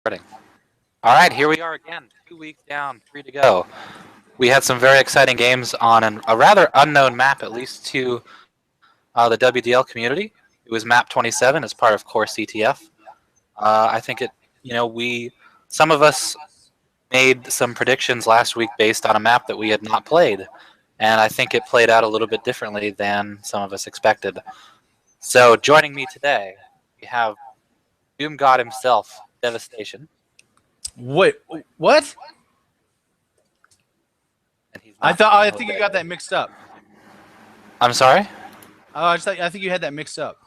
Starting. All right, here we are again. 2 weeks down, three to go. We had some very exciting games on a rather unknown map, at least to the WDL community. It was map 27 as part of Core CTF. I think some of us made some predictions last week based on a map that we had not played, and I think it played out a little bit differently than some of us expected. So joining me today, we have Doom God himself, Devastation. Wait, what? And he's I not thought. feeling I think you got that mixed up. I'm sorry? I think you had that mixed up.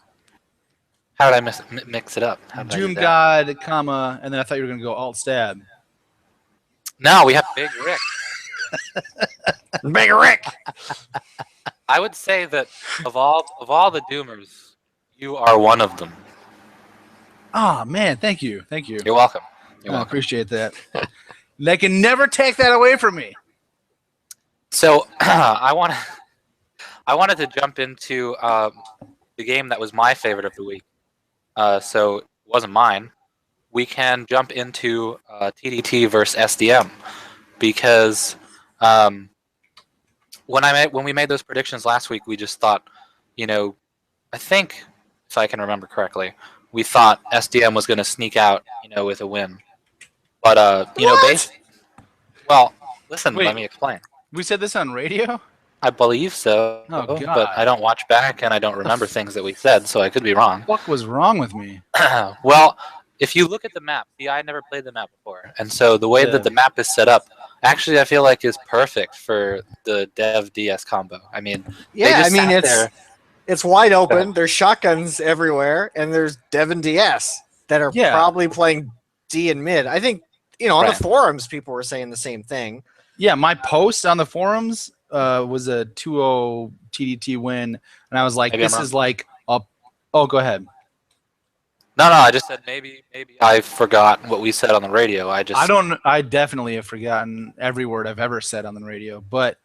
How did I mix it up? How did I do Doom that? God, comma, and then I thought you were gonna go Alt Stab. No, we have Big Rick. Big Rick. I would say that of all the Doomers, you are one of them. Oh man, thank you. You're welcome. I appreciate that. They can never take that away from me. So I wanted to jump into the game that was my favorite of the week. So it wasn't mine. We can jump into TDT versus SDM because when we made those predictions last week, we just thought, I think if I can remember correctly, we thought SDM was going to sneak out, with a win. But well, listen, Wait. let me explain. We said this on radio. I believe so, Oh, God. but I don't watch back and I don't remember things that we said, so I could be wrong. What was wrong with me? Well, if you look at the map, I had never played the map before, and so the way that the map is set up, actually, I feel like is perfect for the Dev DS combo. I mean, it's wide open. There's shotguns everywhere, and there's Dev and DS that are probably playing D and mid. I think on the forums, people were saying the same thing. Yeah, my post on the forums was a 2-0 TDT win, and I was like, Maybe "This is like a." Oh, go ahead. No, I just said maybe I forgot what we said on the radio. I definitely have forgotten every word I've ever said on the radio, but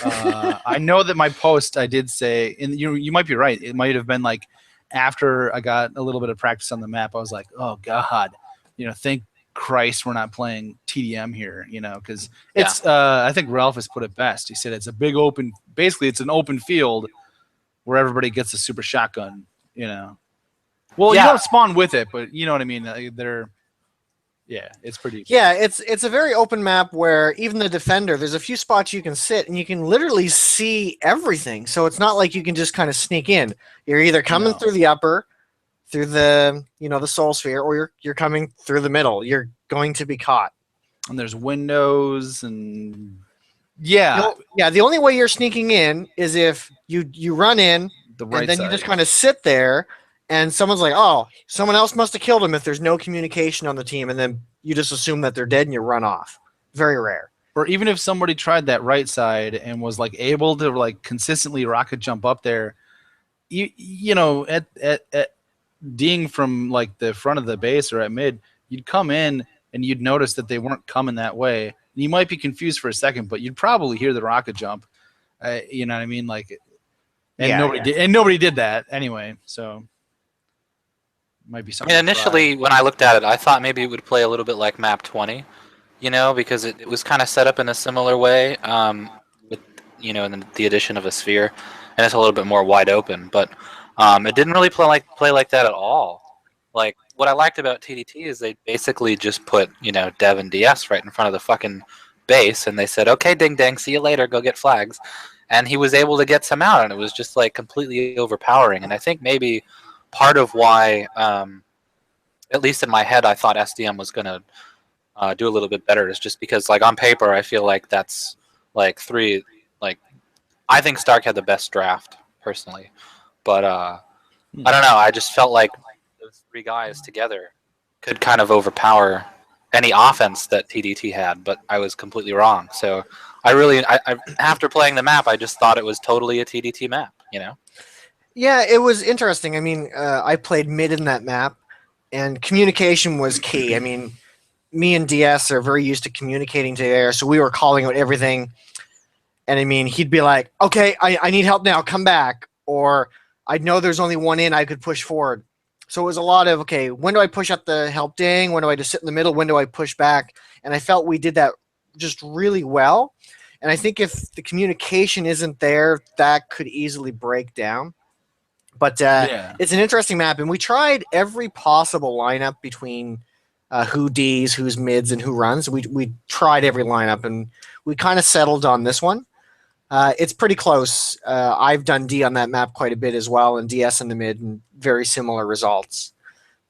I know that my post I did say, and you might be right. It might have been like after I got a little bit of practice on the map. I was like, "Oh God, thank Christ we're not playing TDM here," because it's. I think Ralph has put it best. He said it's a big open. Basically, it's an open field where everybody gets a super shotgun. Well, you don't spawn with it, but you know what I mean. It's pretty. Yeah, it's a very open map where even the defender, there's a few spots you can sit and you can literally see everything. So it's not like you can just kind of sneak in. You're either coming through the upper, through the the soul sphere, or you're coming through the middle. You're going to be caught. And there's windows and the only way you're sneaking in is if you run in and then you just kind of sit there. And someone's like, "Oh, someone else must have killed him." If there's no communication on the team, and then you just assume that they're dead and you run off. Very rare. Or even if somebody tried that right side and was like able to like consistently rocket jump up there, at Ding from like the front of the base or at mid, you'd come in and you'd notice that they weren't coming that way. You might be confused for a second, but you'd probably hear the rocket jump. You know what I mean? Like, nobody did that anyway. So. Might be something. Initially, when I looked at it, I thought maybe it would play a little bit like Map 20, because it was kind of set up in a similar way, with and the addition of a sphere, and it's a little bit more wide open. But it didn't really play like that at all. Like what I liked about TDT is they basically just put Dev and DS right in front of the fucking base, and they said, "Okay, ding dang, see you later, go get flags," and he was able to get some out, and it was just like completely overpowering. And I think maybe part of why, at least in my head, I thought SDM was going to do a little bit better is just because, like, on paper, I feel like that's, like, I think Stark had the best draft, personally. But, I don't know, I just felt like those three guys together could kind of overpower any offense that TDT had, but I was completely wrong. So, I after playing the map, I just thought it was totally a TDT map, Yeah, it was interesting. I mean, I played mid in that map, and communication was key. I mean, me and DS are very used to communicating together, so we were calling out everything. And I mean, he'd be like, "Okay, I need help now. Come back," or "I know there's only one in. I could push forward." So it was a lot of, okay, when do I push up the help ding? When do I just sit in the middle? When do I push back? And I felt we did that just really well. And I think if the communication isn't there, that could easily break down. But Yeah. it's an interesting map, and we tried every possible lineup between who Ds, who's mids, and who runs. We tried every lineup, and we kind of settled on this one. It's pretty close. I've done D on that map quite a bit as well, and DS in the mid, and very similar results.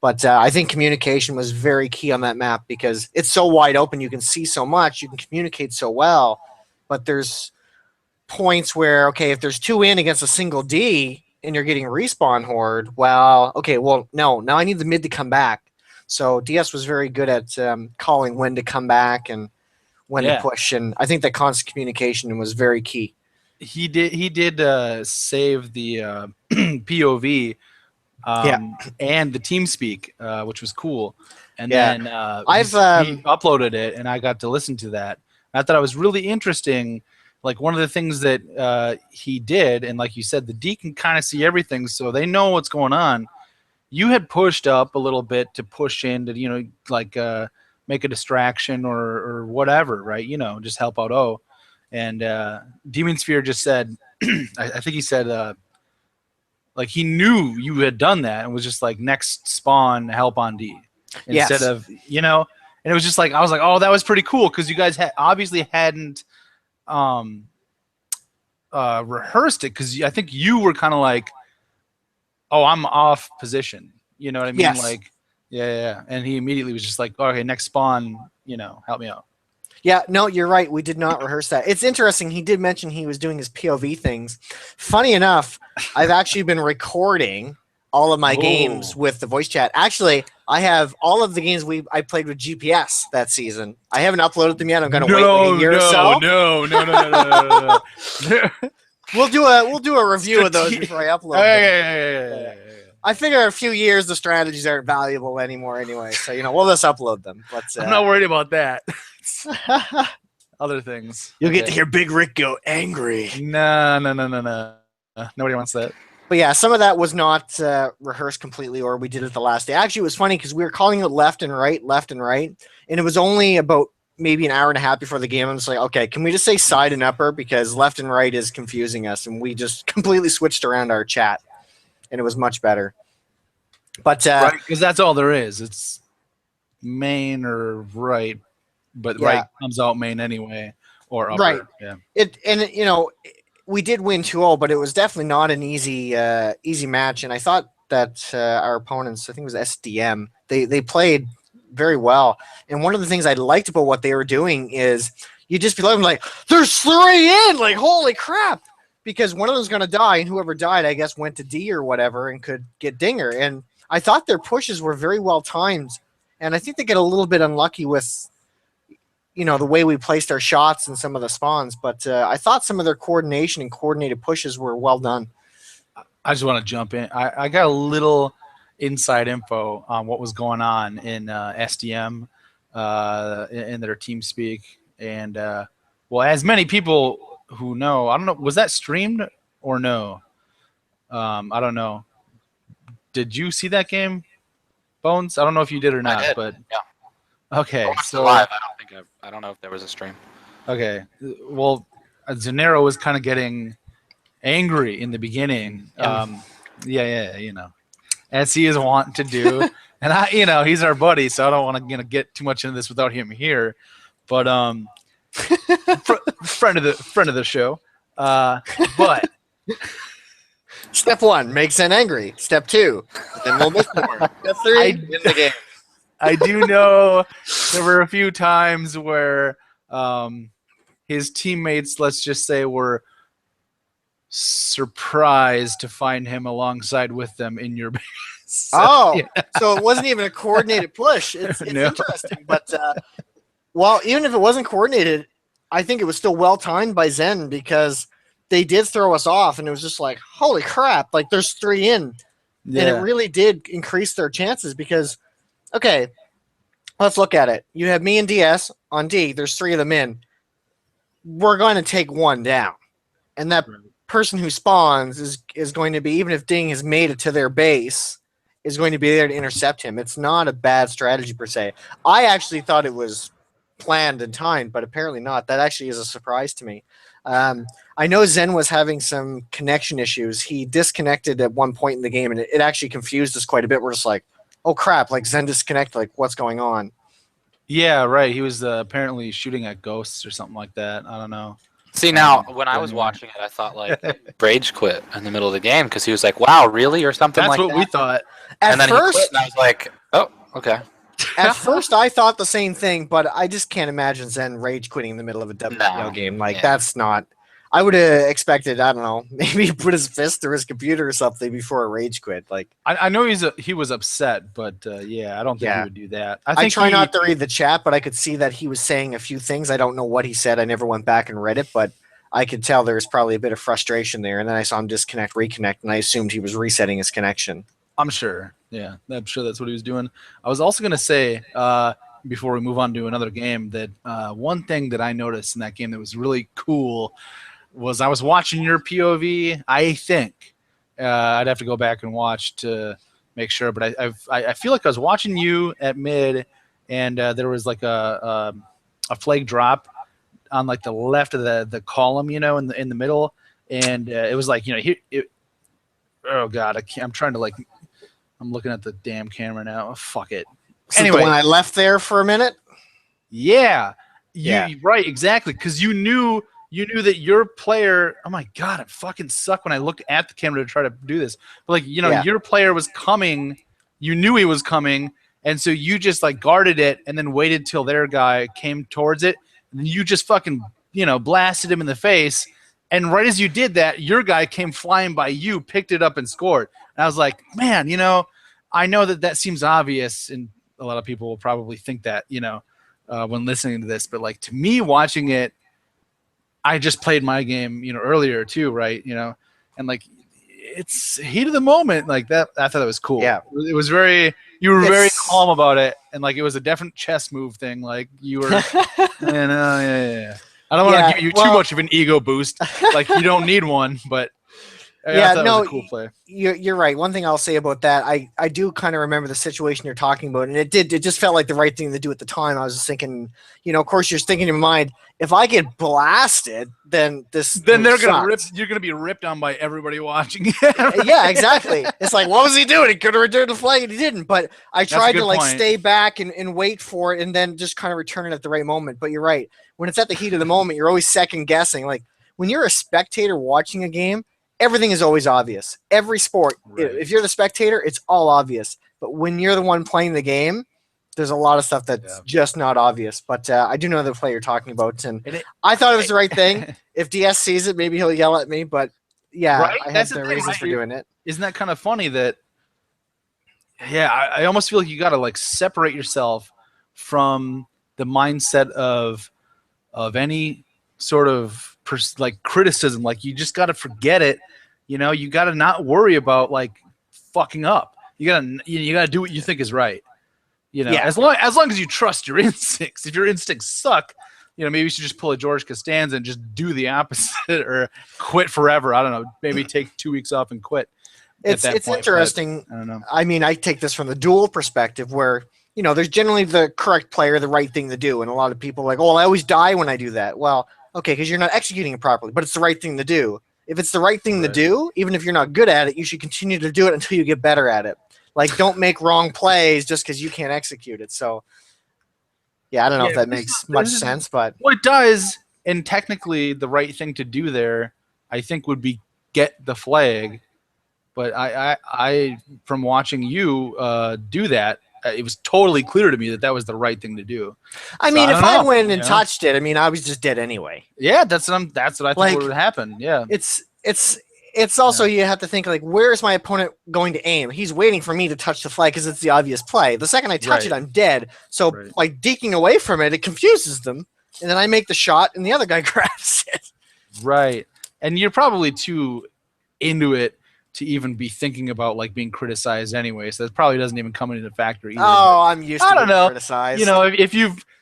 But I think communication was very key on that map because it's so wide open. You can see so much. You can communicate so well. But there's points where, okay, if there's two in against a single D and you're getting respawn horde, well, okay, well, no, now I need the mid to come back. So DS was very good at calling when to come back and when to push. And I think that constant communication was very key. He did save the POV and the TeamSpeak, which was cool. And then he uploaded it, and I got to listen to that. I thought it was really interesting. Like, one of the things that he did, and like you said, the D can kind of see everything, so they know what's going on. You had pushed up a little bit to push in to, you know, like make a distraction or whatever, right? You know, just help out O. And Demon Sphere just said, I think he said, like, he knew you had done that and was just like, next spawn, help on D. Instead of, you know, and it was just like, I was like, oh, that was pretty cool because you guys obviously hadn't rehearsed it, because I think you were kind of like, oh, I'm off position. You know what I mean? Yes. Like, yeah. And he immediately was just like, oh, okay, next spawn, you know, help me out. Yeah, no, you're right. We did not rehearse that. It's interesting. He did mention he was doing his POV things. Funny enough, I've actually been recording all of my games with the voice chat. Actually, I have all of the games I played with GPS that season. I haven't uploaded them yet. I'm going to wait like a year or so. No. We'll do a review of those before I upload them. I figure in a few years the strategies aren't valuable anymore anyway. So, you know, we'll just upload them. But I'm not worried about that. Other things. You'll get to hear Big Rick go angry. No. Nobody wants that. But yeah, some of that was not rehearsed completely, or we did it the last day. Actually, it was funny because we were calling it left and right, and it was only about maybe an hour and a half before the game. I'm just like, okay, can we just say side and upper, because left and right is confusing us, and we just completely switched around our chat, and it was much better. But right, because that's all there is. It's main or right, but right comes out main anyway, or upper. Right. Yeah. You know, we did win 2-0, but it was definitely not an easy match. And I thought that our opponents, I think it was SDM, they played very well. And one of the things I liked about what they were doing is you just be like, there's 3 in, like, holy crap. Because one of them's going to die, and whoever died, I guess, went to D or whatever and could get Dinger. And I thought their pushes were very well timed. And I think they get a little bit unlucky with, you know, the way we placed our shots and some of the spawns. But I thought some of their coordination and coordinated pushes were well done. I just want to jump in. I got a little inside info on what was going on in SDM in their TeamSpeak. And, well, as many people who know, I don't know, was that streamed or no? I don't know. Did you see that game, Bones? I don't know if you did or not. I did, but yeah. Okay, so live. I don't know if there was a stream. Okay, well, Zanero was kind of getting angry in the beginning. Yeah, you know, as he is wont to do. And you know, he's our buddy, so I don't want to get too much into this without him here. But friend of the show. But Step 1, make Zen angry. Step 2, then we'll miss more. Step 3, win the game. I do know there were a few times where his teammates, let's just say, were surprised to find him alongside with them in your base. So it wasn't even a coordinated push. It's No. interesting. But, well, even if it wasn't coordinated, I think it was still well timed by Zen, because they did throw us off, and it was just like, holy crap, like there's 3 in. Yeah. And it really did increase their chances because, okay, let's look at it. You have me and DS on D. There's 3 of them in. We're going to take 1 down. And that person who spawns is going to be, even if Ding has made it to their base, is going to be there to intercept him. It's not a bad strategy per se. I actually thought it was planned and timed, but apparently not. That actually is a surprise to me. I know Zen was having some connection issues. He disconnected at one point in the game, and it actually confused us quite a bit. We're just like, oh crap, like Zen disconnected, like what's going on? Yeah, right. He was apparently shooting at ghosts or something like that. I don't know. See, now, when I was watching it, I thought, like, Rage quit in the middle of the game because he was like, wow, really? Or something That's like that. what we thought. And then he quit, first, and I was like, oh, okay. at first, I thought the same thing, but I just can't imagine Zen rage quitting in the middle of a WDL game. Like, that's not. I would have expected, I don't know, maybe put his fist through his computer or something before a rage quit. Like, I know he was upset, but yeah, I don't think he would do that. I try not to read the chat, but I could see that he was saying a few things. I don't know what he said. I never went back and read it, but I could tell there was probably a bit of frustration there. And then I saw him disconnect, reconnect, and I assumed he was resetting his connection. I'm sure. Yeah, I'm sure that's what he was doing. I was also going to say, before we move on to another game, that one thing that I noticed in that game that was really cool was I was watching your POV. I think I'd have to go back and watch to make sure, but I feel like I was watching you at mid, and there was like a flag drop on like the left of the column, in the middle, and it was like oh god, I'm trying to I'm looking at the damn camera now. Oh, fuck it. Anyway, when I left there for a minute. Yeah, right, exactly, because you knew that your player. Oh my god, it fucking sucked when I looked at the camera to try to do this. But your player was coming. You knew he was coming, and so you just guarded it and then waited till their guy came towards it, and then you just fucking blasted him in the face. And right as you did that, your guy came flying by you, picked it up, and scored. And I was like, man, I know that seems obvious, and a lot of people will probably think that, when listening to this. But to me, watching it, I just played my game, earlier too, right? And it's heat of the moment, like that. I thought that was cool. Yeah, it was very. You were very calm about it, and it was a different chess move thing. You were, yeah. I don't want to give you too much of an ego boost. You don't need one, but I thought it was a cool play. You're right. One thing I'll say about that, I do kind of remember the situation you're talking about, and it just felt like the right thing to do at the time. I was just thinking, of course, you're thinking in your mind, if I get blasted, then they're gonna rip. You're gonna be ripped on by everybody watching. Right? Yeah, exactly. It's like, what was he doing? He could have returned the flag, and he didn't. But I tried to stay back and wait for it, and then just kind of return it at the right moment. But you're right. When it's at the heat of the moment, you're always second guessing. When you're a spectator watching a game, everything is always obvious. Every sport, if you're the spectator, it's all obvious. But when you're the one playing the game, there's a lot of stuff that's just not obvious. But I do know the play you're talking about, and I thought it was the right thing. If DS sees it, maybe he'll yell at me. But I have no reasons for doing it. Isn't that kind of funny that? Yeah, I almost feel like you got to separate yourself from the mindset of any sort of criticism. You just got to forget it. You got to not worry about fucking up. You gotta do what you think is right. As long as you trust your instincts. If your instincts suck, maybe you should just pull a George Costanza and just do the opposite or quit forever. I don't know. Maybe take 2 weeks off and quit. It's interesting. I don't know. I mean, I take this from the dual perspective where there's generally the correct player, the right thing to do, and a lot of people are I always die when I do that. Well, okay, because you're not executing it properly, but it's the right thing to do. If it's the right thing to do, even if you're not good at it, you should continue to do it until you get better at it. Don't make wrong plays just because you can't execute it. So, I don't know if that makes much sense, but it does. And technically, the right thing to do there, I think, would be get the flag. But I from watching you do that, it was totally clear to me that was the right thing to do. I mean, if I went and touched it, I mean, I was just dead anyway. Yeah, that's what I think would happen. Yeah, it's also you have to think where is my opponent going to aim? He's waiting for me to touch the flag because it's the obvious play. The second I touch it, I'm dead. So deking away from it, it confuses them, and then I make the shot, and the other guy grabs it. Right, and you're probably too into it to even be thinking about being criticized anyway, so that probably doesn't even come into factor either. Oh, I'm used to being criticized.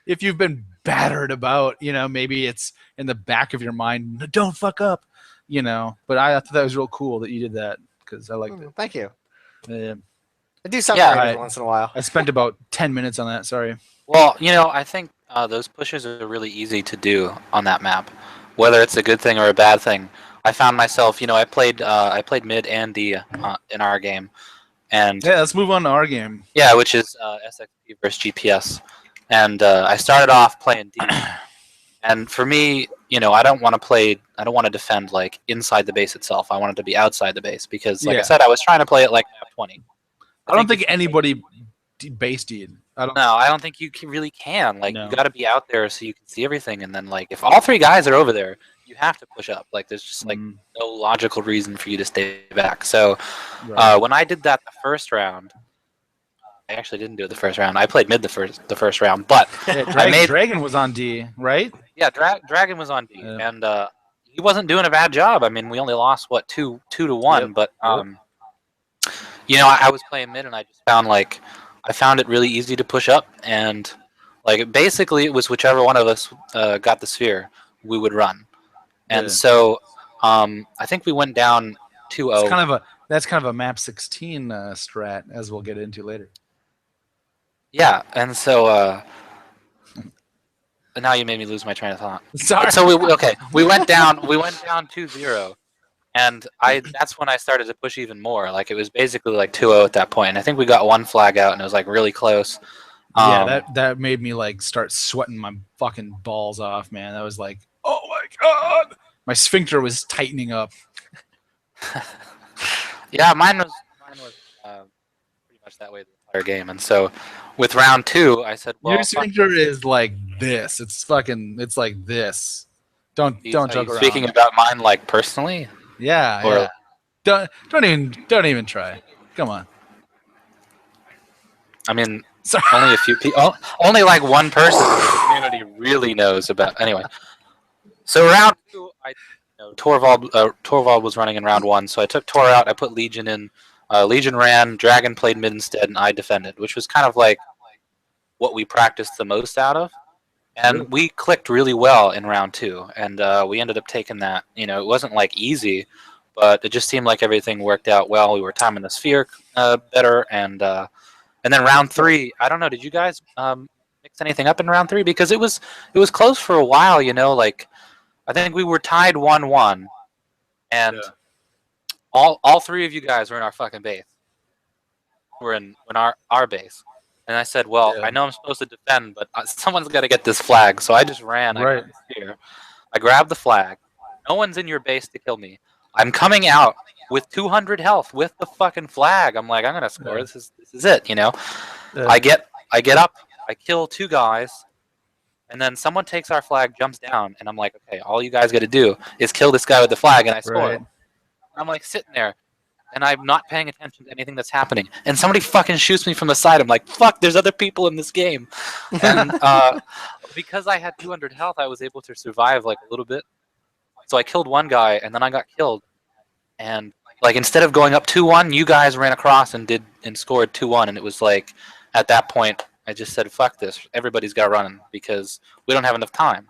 If you've been battered about, maybe it's in the back of your mind, don't fuck up, But I thought that was real cool that you did that because I liked it. Thank you. I do something Yeah, right I- every once in a while. I spent about 10 minutes on that. Sorry. Well, I think those pushes are really easy to do on that map, whether it's a good thing or a bad thing. I found myself, I played mid and D in our game, and Yeah, let's move on to our game. yeah, which is SXP versus GPS, and I started off playing D, and for me, I don't want to defend like inside the base itself. I wanted to be outside the base because, like I Yeah. said, I was trying to play it like map 20. I don't think if- anybody base did. I don't. No, I don't think you really can. Like, No. you got to be out there so you can see everything. And then, like, if all three guys are over there, you have to push up. Like, there's just like Mm, no logical reason for you to stay back. So, right. when I did that the first round, I actually didn't do it the first round. I played mid the first round, but Yeah, I made Dragon was on D, right? yeah, Dragon was on D, Yeah. and he wasn't doing a bad job. I mean, we only lost what 2-1, Yep. but I was playing mid, and I just found like I found it really easy to push up, and like basically it was whichever one of us got the sphere, we would run, and Yeah. so I think we went down 2-0. That's kind of a map 16 strat, as we'll get into later. Yeah, and so now you made me lose my train of thought. Sorry. So we went down 2-0. And that's when I started to push even more. Like, it was basically like 2-0 at that point. And I think we got one flag out, and it was like really close. Yeah, that made me like start sweating my fucking balls off, man. That was like, oh my god, my sphincter was tightening up. Yeah, mine was pretty much that way the entire game. And so with round 2, I said, well, Your sphincter is like this. It's like this. Don't joke around. Speaking about mine, like, personally, Yeah, or- yeah. Don't even try. Come on. I mean, Sorry. only a few people, only like one person in the community really knows about. Anyway, so round 2, Torvald was running in round 1, so I took Tor out. I put Legion in. Legion ran. Dragon played mid instead, and I defended, which was kind of like what we practiced the most out of. And we clicked really well in round 2, and we ended up taking that. It wasn't like easy, but it just seemed like everything worked out well. We were timing the sphere better, and then round 3. I don't know. Did you guys mix anything up in round 3? Because it was close for a while. Like, I think we were tied 1-1, and all three of you guys were in our fucking base. We're in our base. And I said, well, Yeah. I know I'm supposed to defend, but someone's got to get this flag. So I just ran. Right. I got the spear. I grabbed the flag. No one's in your base to kill me. I'm coming out with 200 health with the fucking flag. I'm like, I'm gonna score. Yeah. This is it. Yeah. I get up. I kill 2 guys, and then someone takes our flag, jumps down, and I'm like, okay, all you guys got to do is kill this guy with the flag, and I score. Right. I'm like sitting there, and I'm not paying attention to anything that's happening. And somebody fucking shoots me from the side. I'm like, fuck, there's other people in this game. And because I had 200 health, I was able to survive like a little bit. So I killed one guy, and then I got killed. And like, instead of going up 2-1, you guys ran across and scored 2-1. And it was like, at that point, I just said, fuck this. Everybody's got running because we don't have enough time.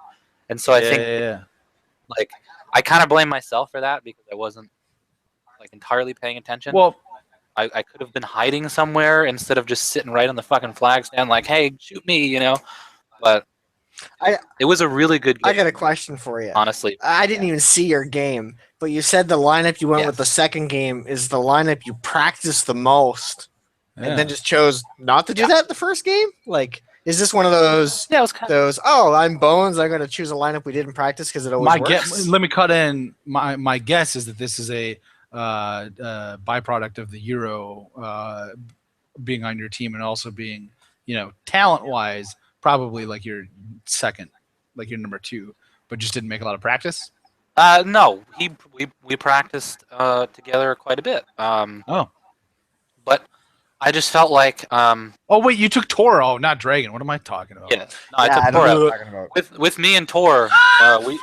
And so I think, like, I kind of blame myself for that because I wasn't like entirely paying attention. Well, I could have been hiding somewhere instead of just sitting right on the fucking flag stand like, hey, shoot me, But it was a really good game. I got a question for you. Honestly. I didn't even see your game, but you said the lineup you went with the second game is the lineup you practiced the most, and then just chose not to do that the first game? Like, is this one of those? Yeah, it was kind of. Oh, I'm Bones. I'm going to choose a lineup we didn't practice because it always works. Let me cut in. My guess is that this is a byproduct of the Euro being on your team and also being, talent wise, probably like your second, like your number 2, but just didn't make a lot of practice. No, we practiced together quite a bit. But I just felt like. Oh wait, you took Toro, not Dragon. What am I talking about? Yeah, no, I took Tor out. talking about. With me and Tor, we.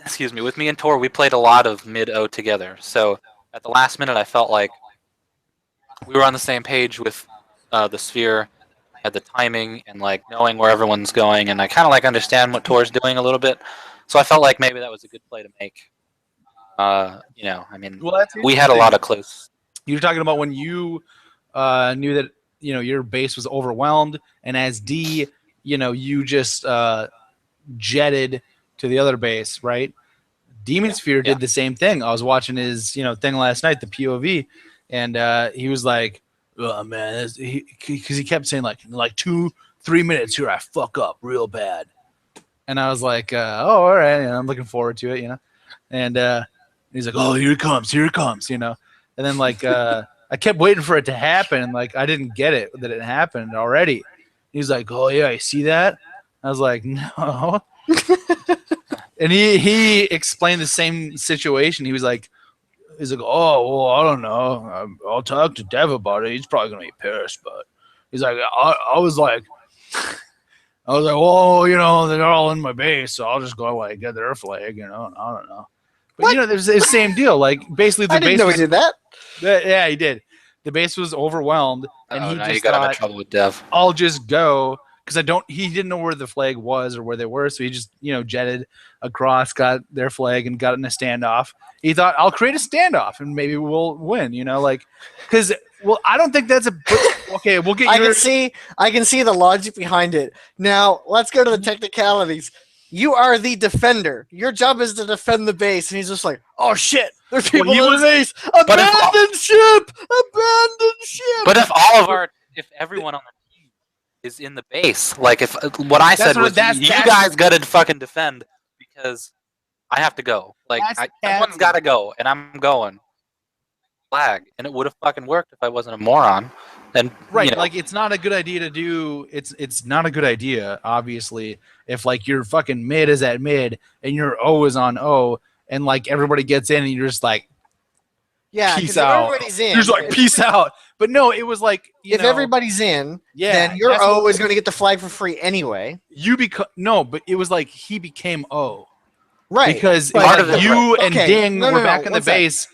Excuse me. With me and Tor, we played a lot of mid-O together. So at the last minute, I felt like we were on the same page with the sphere, had the timing, and like knowing where everyone's going, and I kind of like understand what Tor's doing a little bit. So I felt like maybe that was a good play to make. I mean, Well, we had a lot of close You're talking about when you knew that your base was overwhelmed, and as D, you just jetted to the other base, right? Demon Sphere did the same thing. I was watching his thing last night, the POV, and he was like, "Oh man," because he kept saying like 2-3 minutes here, I fuck up real bad, and I was like, "Oh, all right," and I'm looking forward to it, and he's like, "Oh, here it comes, and then like I kept waiting for it to happen, and like I didn't get it that it happened already. He's like, "Oh yeah, you see that?" I was like, "No." And he explained the same situation. He's like, "Oh, well, I don't know. I'll talk to Dev about it. He's probably gonna be pissed." But he's like, I was like, "Well, they're all in my base, so I'll just go like get their flag, and I don't know." But What? there's the same deal. Like basically, the I didn't base know he was, did that. yeah, he did. The base was overwhelmed, and he now you just got him in thought, trouble with Dev. I'll just go because he didn't know where the flag was or where they were, so he just jetted across, got their flag, and got in a standoff. He thought, I'll create a standoff and maybe we'll win, because I don't think that's okay. We'll get. I can see the logic behind it. Now let's go to the technicalities. You are the defender. Your job is to defend the base, and he's just like, "Oh shit, there's people in the base. Abandoned ship. But if everyone on the team is in the base, like if what I said was, you guys gotta fucking defend because I have to go. Like someone's gotta go, and I'm going. Flag, and it would have fucking worked if I wasn't a moron. And like it's not a good idea to do. It's not a good idea, obviously, if like your fucking mid is at mid and your O is on O, and like everybody gets in and you're just like, peace out. Everybody's in. You're just like, peace out. But no, it was like if everybody's in, then your O is going to get the flag for free anyway. But it was like he became O, right? Because you and Ding were back in the base.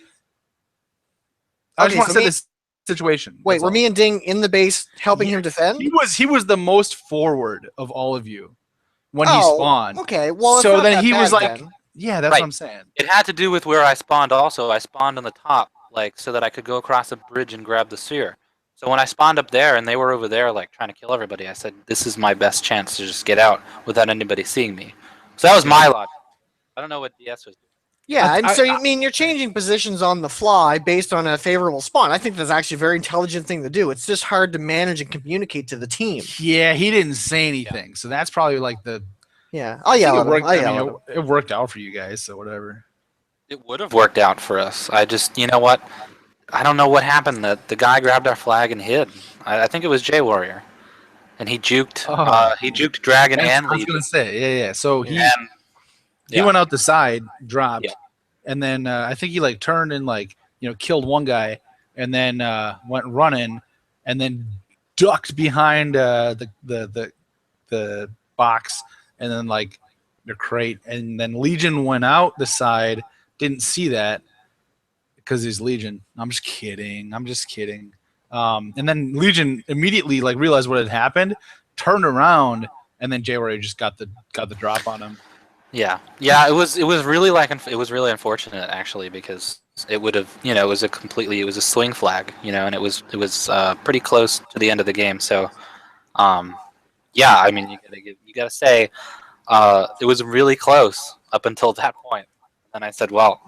I just want to say this situation. Wait, were me and Ding in the base helping him defend? He was the most forward of all of you when he spawned. Okay, well, so then he was like, yeah, that's what I'm saying. It had to do with where I spawned also. I spawned on the top, like, so that I could go across a bridge and grab the sphere. So when I spawned up there and they were over there, like, trying to kill everybody, I said, this is my best chance to just get out without anybody seeing me. So that was my logic. I don't know what DS was doing. Yeah, and so you're changing positions on the fly based on a favorable spawn. I think that's actually a very intelligent thing to do. It's just hard to manage and communicate to the team. Yeah, he didn't say anything, so that's probably like the. Yeah, it worked out for you guys, so whatever. It would have worked out for us. I just, you know what? I don't know what happened. The guy grabbed our flag and hid. I think it was J Warrior, and he juked. He juked Dragon and Legion. I was gonna say, yeah. So he went out the side, dropped, and then I think he like turned and like killed one guy, and then went running, and then ducked behind the box, and then like the crate, and then Legion went out the side, didn't see that because he's Legion. I'm just kidding. And then Legion immediately like realized what had happened, turned around, and then J Warrior just got the drop on him. Yeah. It was really unfortunate actually, because it would have it was a swing flag, and it was pretty close to the end of the game. So, I mean you gotta say it was really close up until that point. And I said, well,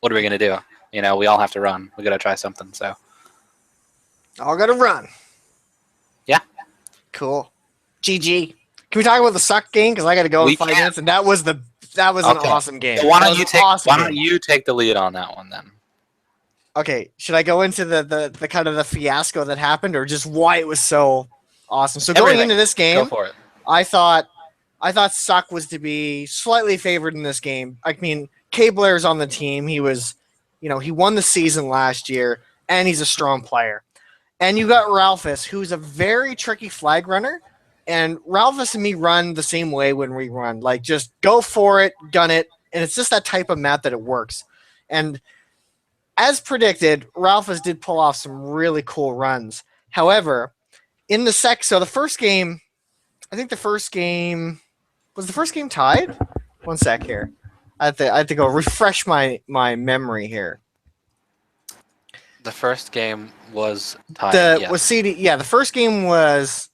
what are we gonna do? We all have to run. We gotta try something. So, all gotta run. Yeah. Cool. GG. Can we talk about the suck game? Because I got to go in 5 minutes, and that was an awesome game. So why don't you take the lead on that one then? Okay, should I go into the kind of the fiasco that happened, or just why it was so awesome? So going into this game, go for it. I thought Suck was to be slightly favored in this game. I mean, K Blair's on the team. He was, he won the season last year, and he's a strong player. And you got Ralphus, who's a very tricky flag runner. And Ralphus and me run the same way when we run. Like, just go for it, gun it, and it's just that type of map that it works. And as predicted, Ralphus did pull off some really cool runs. However, in the so the first game, I think was the first game tied? One sec here. I have to go refresh my memory here. The first game was tied. Yes. The first game was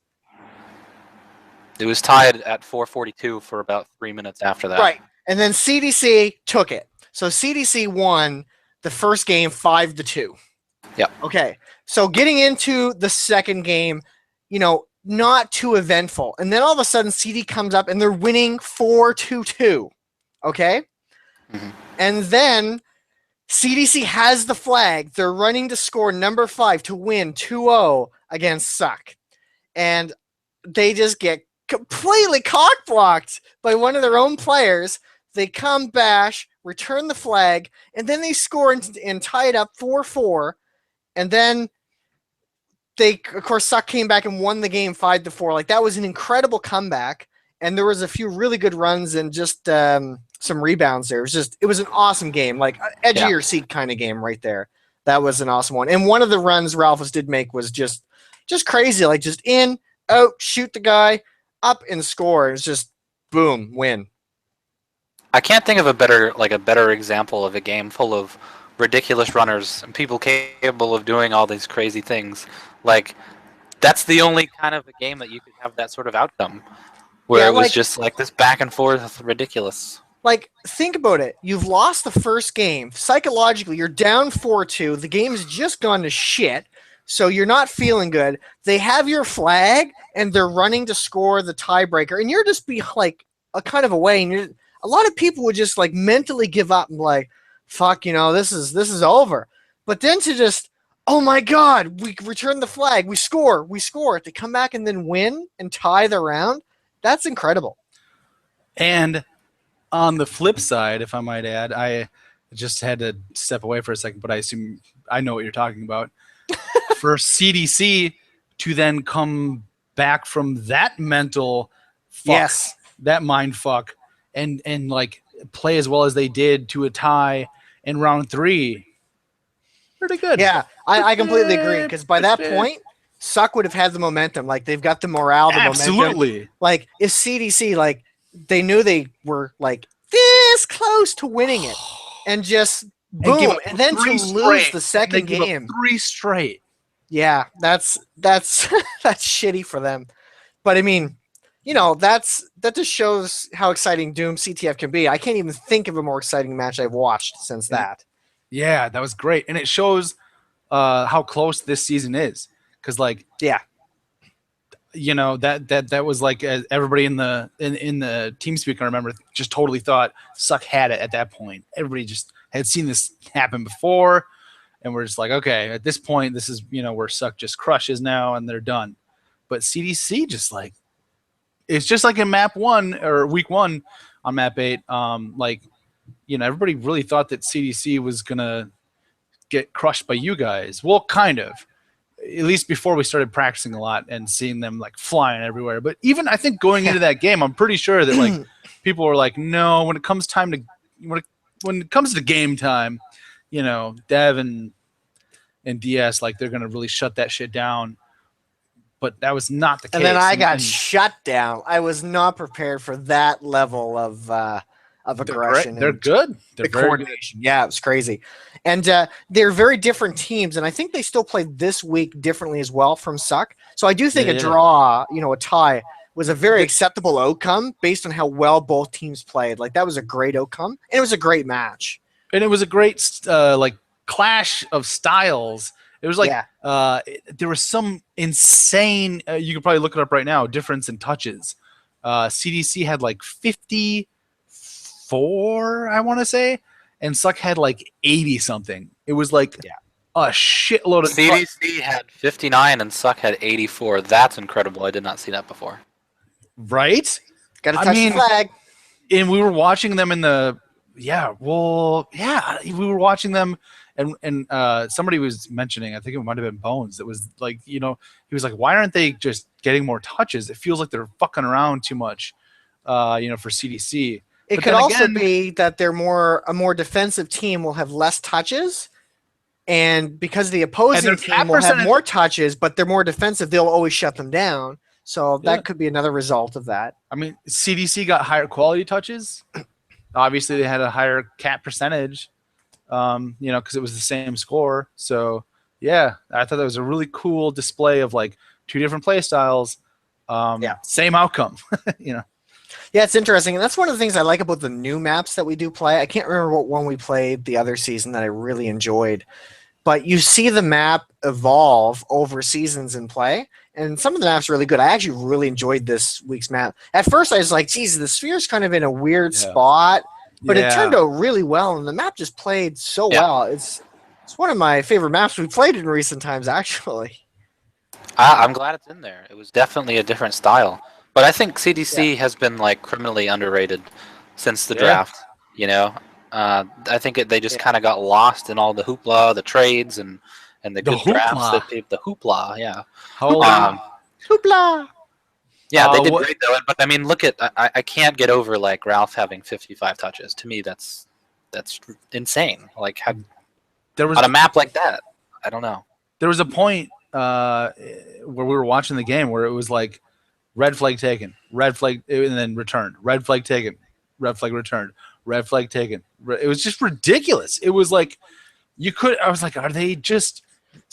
It was tied at 4:42 for about 3 minutes after that. right, and then CDC took it. So CDC won the first game 5-2. Yep. Okay, so getting into the second game, not too eventful, and then all of a sudden CD comes up and they're winning 4-2. Okay, and then CDC has the flag. They're running to score number 5 to win 2-0 against Suck. And they just get completely cock-blocked by one of their own players. They come bash, return the flag, and then they score and tie it up 4-4. And then of course, Suck came back and won the game 5-4. Like, that was an incredible comeback. And there was a few really good runs and just some rebounds there. It was an awesome game, like edge of your seat kind of game right there. That was an awesome one. And one of the runs Ralphus did make was just crazy, like just in, out, shoot the guy, up and score. It's just boom, win. I can't think of a better example of a game full of ridiculous runners and people capable of doing all these crazy things. Like, that's the only kind of a game that you could have that sort of outcome, where it was just like this back and forth ridiculous. Like, think about it. You've lost the first game. Psychologically, you're down 4-2. The game's just gone to shit, so you're not feeling good. They have your flag, and they're running to score the tiebreaker, and you're just like a kind of away. And a lot of people would just like mentally give up and like, fuck, this is over. But then to just, oh my God, we return the flag, we score. They come back and then win and tie the round. That's incredible. And on the flip side, if I might add, I just had to step away for a second, but I assume I know what you're talking about. For CDC to then come back from that mental fuck, that mind fuck, and like play as well as they did to a tie in round 3. Pretty good. Yeah, I completely agree, because by that point, Suck would have had the momentum. Like, they've got the morale, the momentum. Like, if CDC, like, they knew they were like this close to winning it, and just boom, and then to lose the second game, 3 straight. Yeah, that's shitty for them. But I mean, that just shows how exciting Doom CTF can be. I can't even think of a more exciting match I've watched since that. Yeah, that was great, and it shows how close this season is. Because that was like, everybody in the TeamSpeak, I remember, just totally thought Suck had it at that point. Everybody just had seen this happen before, and we're just like, okay, at this point, this is where Suck just crushes now, and they're done. But CDC just like, it's just like in map 1 or week 1 on map 8. Everybody really thought that CDC was gonna get crushed by you guys. Well, kind of. At least before we started practicing a lot and seeing them like flying everywhere. But even I think going into that game, I'm pretty sure that like people were like, no, when it comes to game time, Dev and DS, like, they're gonna really shut that shit down. But that was not the case. And then I got shut down. I was not prepared for that level of aggression. They're good. They're the coordination. Yeah, it was crazy. And they're very different teams, and I think they still play this week differently as well from Suck. So I do think a draw, a tie, was a very acceptable outcome based on how well both teams played. Like, that was a great outcome, and it was a great match. And it was a great clash of styles. It was like there was some insane, you could probably look it up right now, difference in touches. CDC had like 54, I want to say, and Suck had like 80 something. It was like a shitload of CDC had 59 and Suck had 84. That's incredible. I did not see that before. Right? Got to touch the flag. And we were watching them in the we were watching them, and somebody was mentioning, I think it might have been Bones, that was like, he was like, why aren't they just getting more touches? It feels like they're fucking around too much, for CDC. It could also be that they're a more defensive team will have less touches, and because the opposing team will have more touches, but they're more defensive, they'll always shut them down. So that could be another result of that. I mean, CDC got higher quality touches. Obviously, they had a higher cap percentage, because it was the same score. So Yeah, I thought that was a really cool display of like two different play styles, same outcome. You know. Yeah, it's interesting, and that's one of the things I like about the new maps that we do play. I can't remember what one we played the other season that I really enjoyed, but you see the map evolve over seasons in play, and some of the maps are really good. I actually really enjoyed this week's map. At first, I was like, geez, the sphere's kind of in a weird spot, but it turned out really well, and the map just played so well. It's one of my favorite maps we played in recent times, actually. I'm glad it's in there. It was definitely a different style. But I think CDC has been like criminally underrated since the draft. You know, I think they just kind of got lost in all the hoopla, the trades, and the good drafts that the hoopla. Yeah. Hoopla. Yeah, they did great though. But I mean, look at I can't get over like Ralph having 55 touches. To me, that's insane. Like how, on a map like that, I don't know. There was a point where we were watching the game where it was like red flag taken, red flag, and then returned, red flag taken, red flag returned, red flag taken. It was just ridiculous. It was like I was like, are they just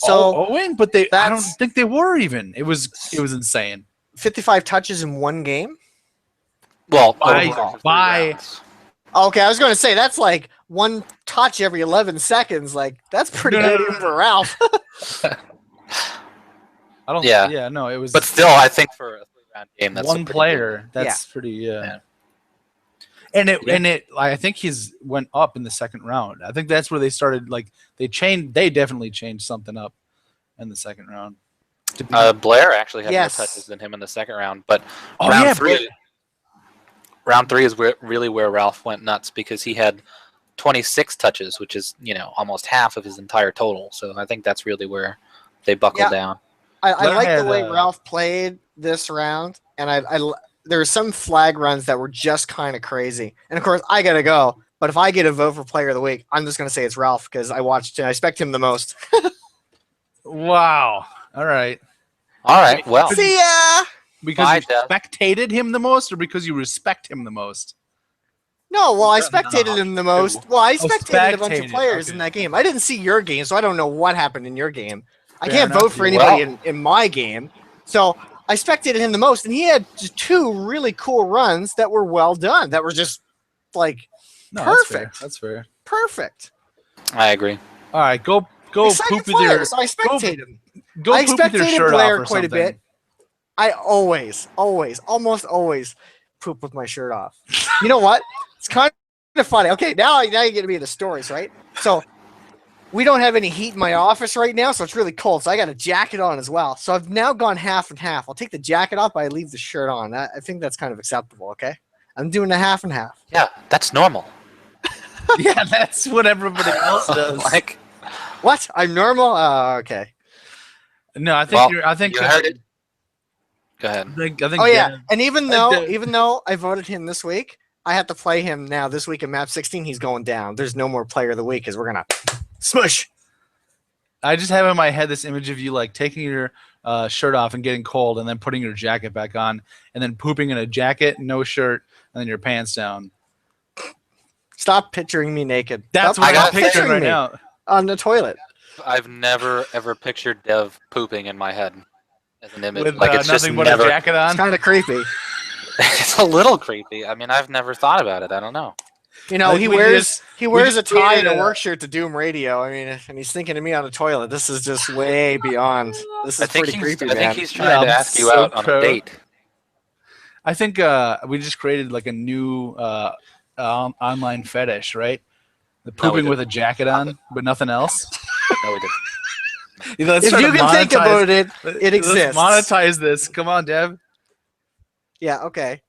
owing? But I don't think they were even. It was insane. 55 touches in one game? Well, by okay, I was going to say that's like one touch every 11 seconds. Like that's pretty good even for Ralph. I don't. Yeah, no, it was. But still, I think for a 3-round game, that's one player. That's pretty. And it. I think he's went up in the second round. I think that's where they started. Like they definitely changed something up in the second round. Blair actually had more touches than him in the second round, but round three is really where Ralph went nuts because he had 26 touches, which is almost half of his entire total. So I think that's really where they buckled down. I like the way Ralph played this round, and there were some flag runs that were just kind of crazy. And of course, I gotta go. But if I get a vote for Player of the Week, I'm just gonna say it's Ralph because I watched and I respect him the most. Wow. All right. Well, see ya. Because you spectated him the most, or because you respect him the most? No, well, I spectated him the most. Well, I spectated a bunch of players in that game. I didn't see your game, so I don't know what happened in your game. I can't vote for anybody in my game. So I spectated him the most, and he had just two really cool runs that were well done. That were just like perfect. That's fair. Perfect. I agree. All right, go poop with your. So I spectated him. I spectated Blair quite a bit. I almost always poop with my shirt off. You know what? It's kind of funny. Okay, now you're getting to be in the stories, right? So we don't have any heat in my office right now, so it's really cold. So I got a jacket on as well. So I've now gone half and half. I'll take the jacket off, but I leave the shirt on. I think that's kind of acceptable, okay? I'm doing a half and half. Yeah, that's normal. Yeah, that's what everybody else does. Like, what? I'm normal? Okay. No, I think I think you heard it. Go ahead. I think yeah, and even though I voted him this week, I have to play him now this week in map 16. He's going down. There's no more Player of the Week because we're gonna smush. I just have in my head this image of you like taking your shirt off and getting cold, and then putting your jacket back on, and then pooping in a jacket, no shirt, and then your pants down. Stop picturing me naked. That's what I'm picturing right now on the toilet. I've never ever pictured Dev pooping in my head as an image. With, like it's nothing just but never. A jacket on. It's kind of creepy. It's a little creepy. I mean, I've never thought about it. I don't know. You know, he wears a tie and a work shirt to Doom Radio. I mean, and he's thinking of me on the toilet. This is just way beyond. This is pretty creepy, man. I think he's trying to ask you out on a date. I think we just created like a new online fetish, right? The pooping with a jacket on, but nothing else. No, we didn't. If you can think about it, it exists. Let's monetize this. Come on, Dev. Yeah, okay.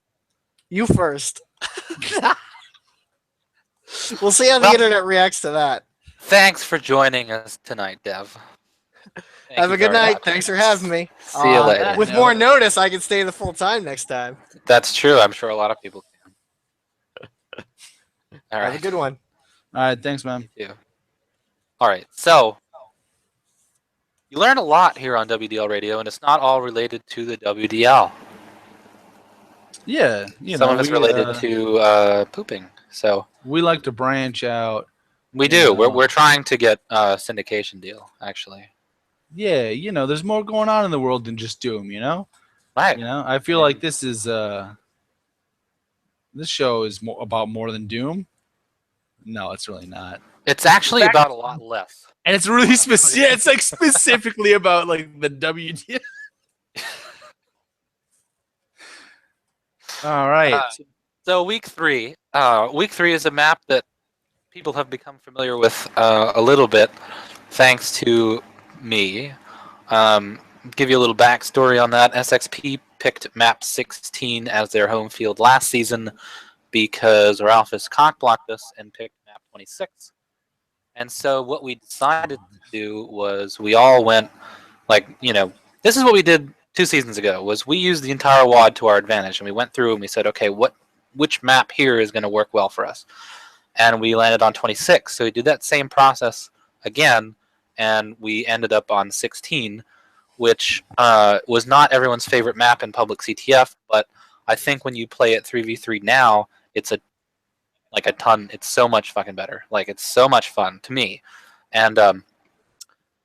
You first. We'll see how the internet reacts to that. Thanks for joining us tonight, Dev. Have a good night. Thanks for having me. See you later. With more notice, I can stay the full time next time. That's true. I'm sure a lot of people can. All right. Have a good one. All right. Thanks, man. You too. All right. So you learn a lot here on WDL Radio, and it's not all related to the WDL. Yeah. Some of it's related to pooping. So we like to branch out. We do. We're trying to get a syndication deal, actually. yeah, you know, there's more going on in the world than just Doom. You know, Right. I feel like this show is about more than Doom. No, it's really not. It's actually about a lot less. And it's really specific. It's like specifically about like the WDL. All right. So week three is a map that people have become familiar with a little bit, thanks to me. Give you a little backstory on that. SXP picked map 16 as their home field last season because Ralphus cockblocked us and picked map 26. And so what we decided to do was we all went, like, this is what we did 2 seasons ago, was we used the entire WAD to our advantage, and we went through and we said, okay, which map here is going to work well for us? And we landed on 26. So we did that same process again, and we ended up on 16, which was not everyone's favorite map in public CTF, but I think when you play it 3v3 now, it's it's so much fucking better. Like, it's so much fun to me. And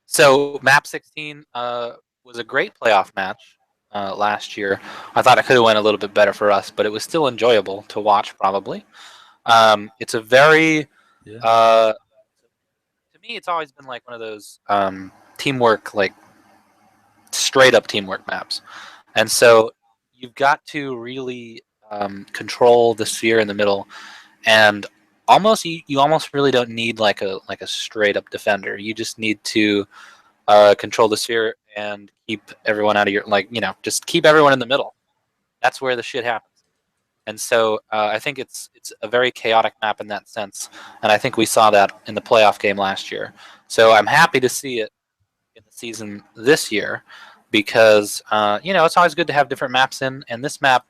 so map 16 was a great playoff match last year. I thought it could have went a little bit better for us, but it was still enjoyable to watch, probably. It's a very to me, it's always been like one of those teamwork, like straight up teamwork maps. And so you've got to really control the sphere in the middle, and you almost really don't need like a straight up defender. You just need to control the sphere and keep everyone out of your just keep everyone in the middle. That's where the shit happens. And so I think it's a very chaotic map in that sense, and I think we saw that in the playoff game last year. So I'm happy to see it in the season this year because it's always good to have different maps in, and this map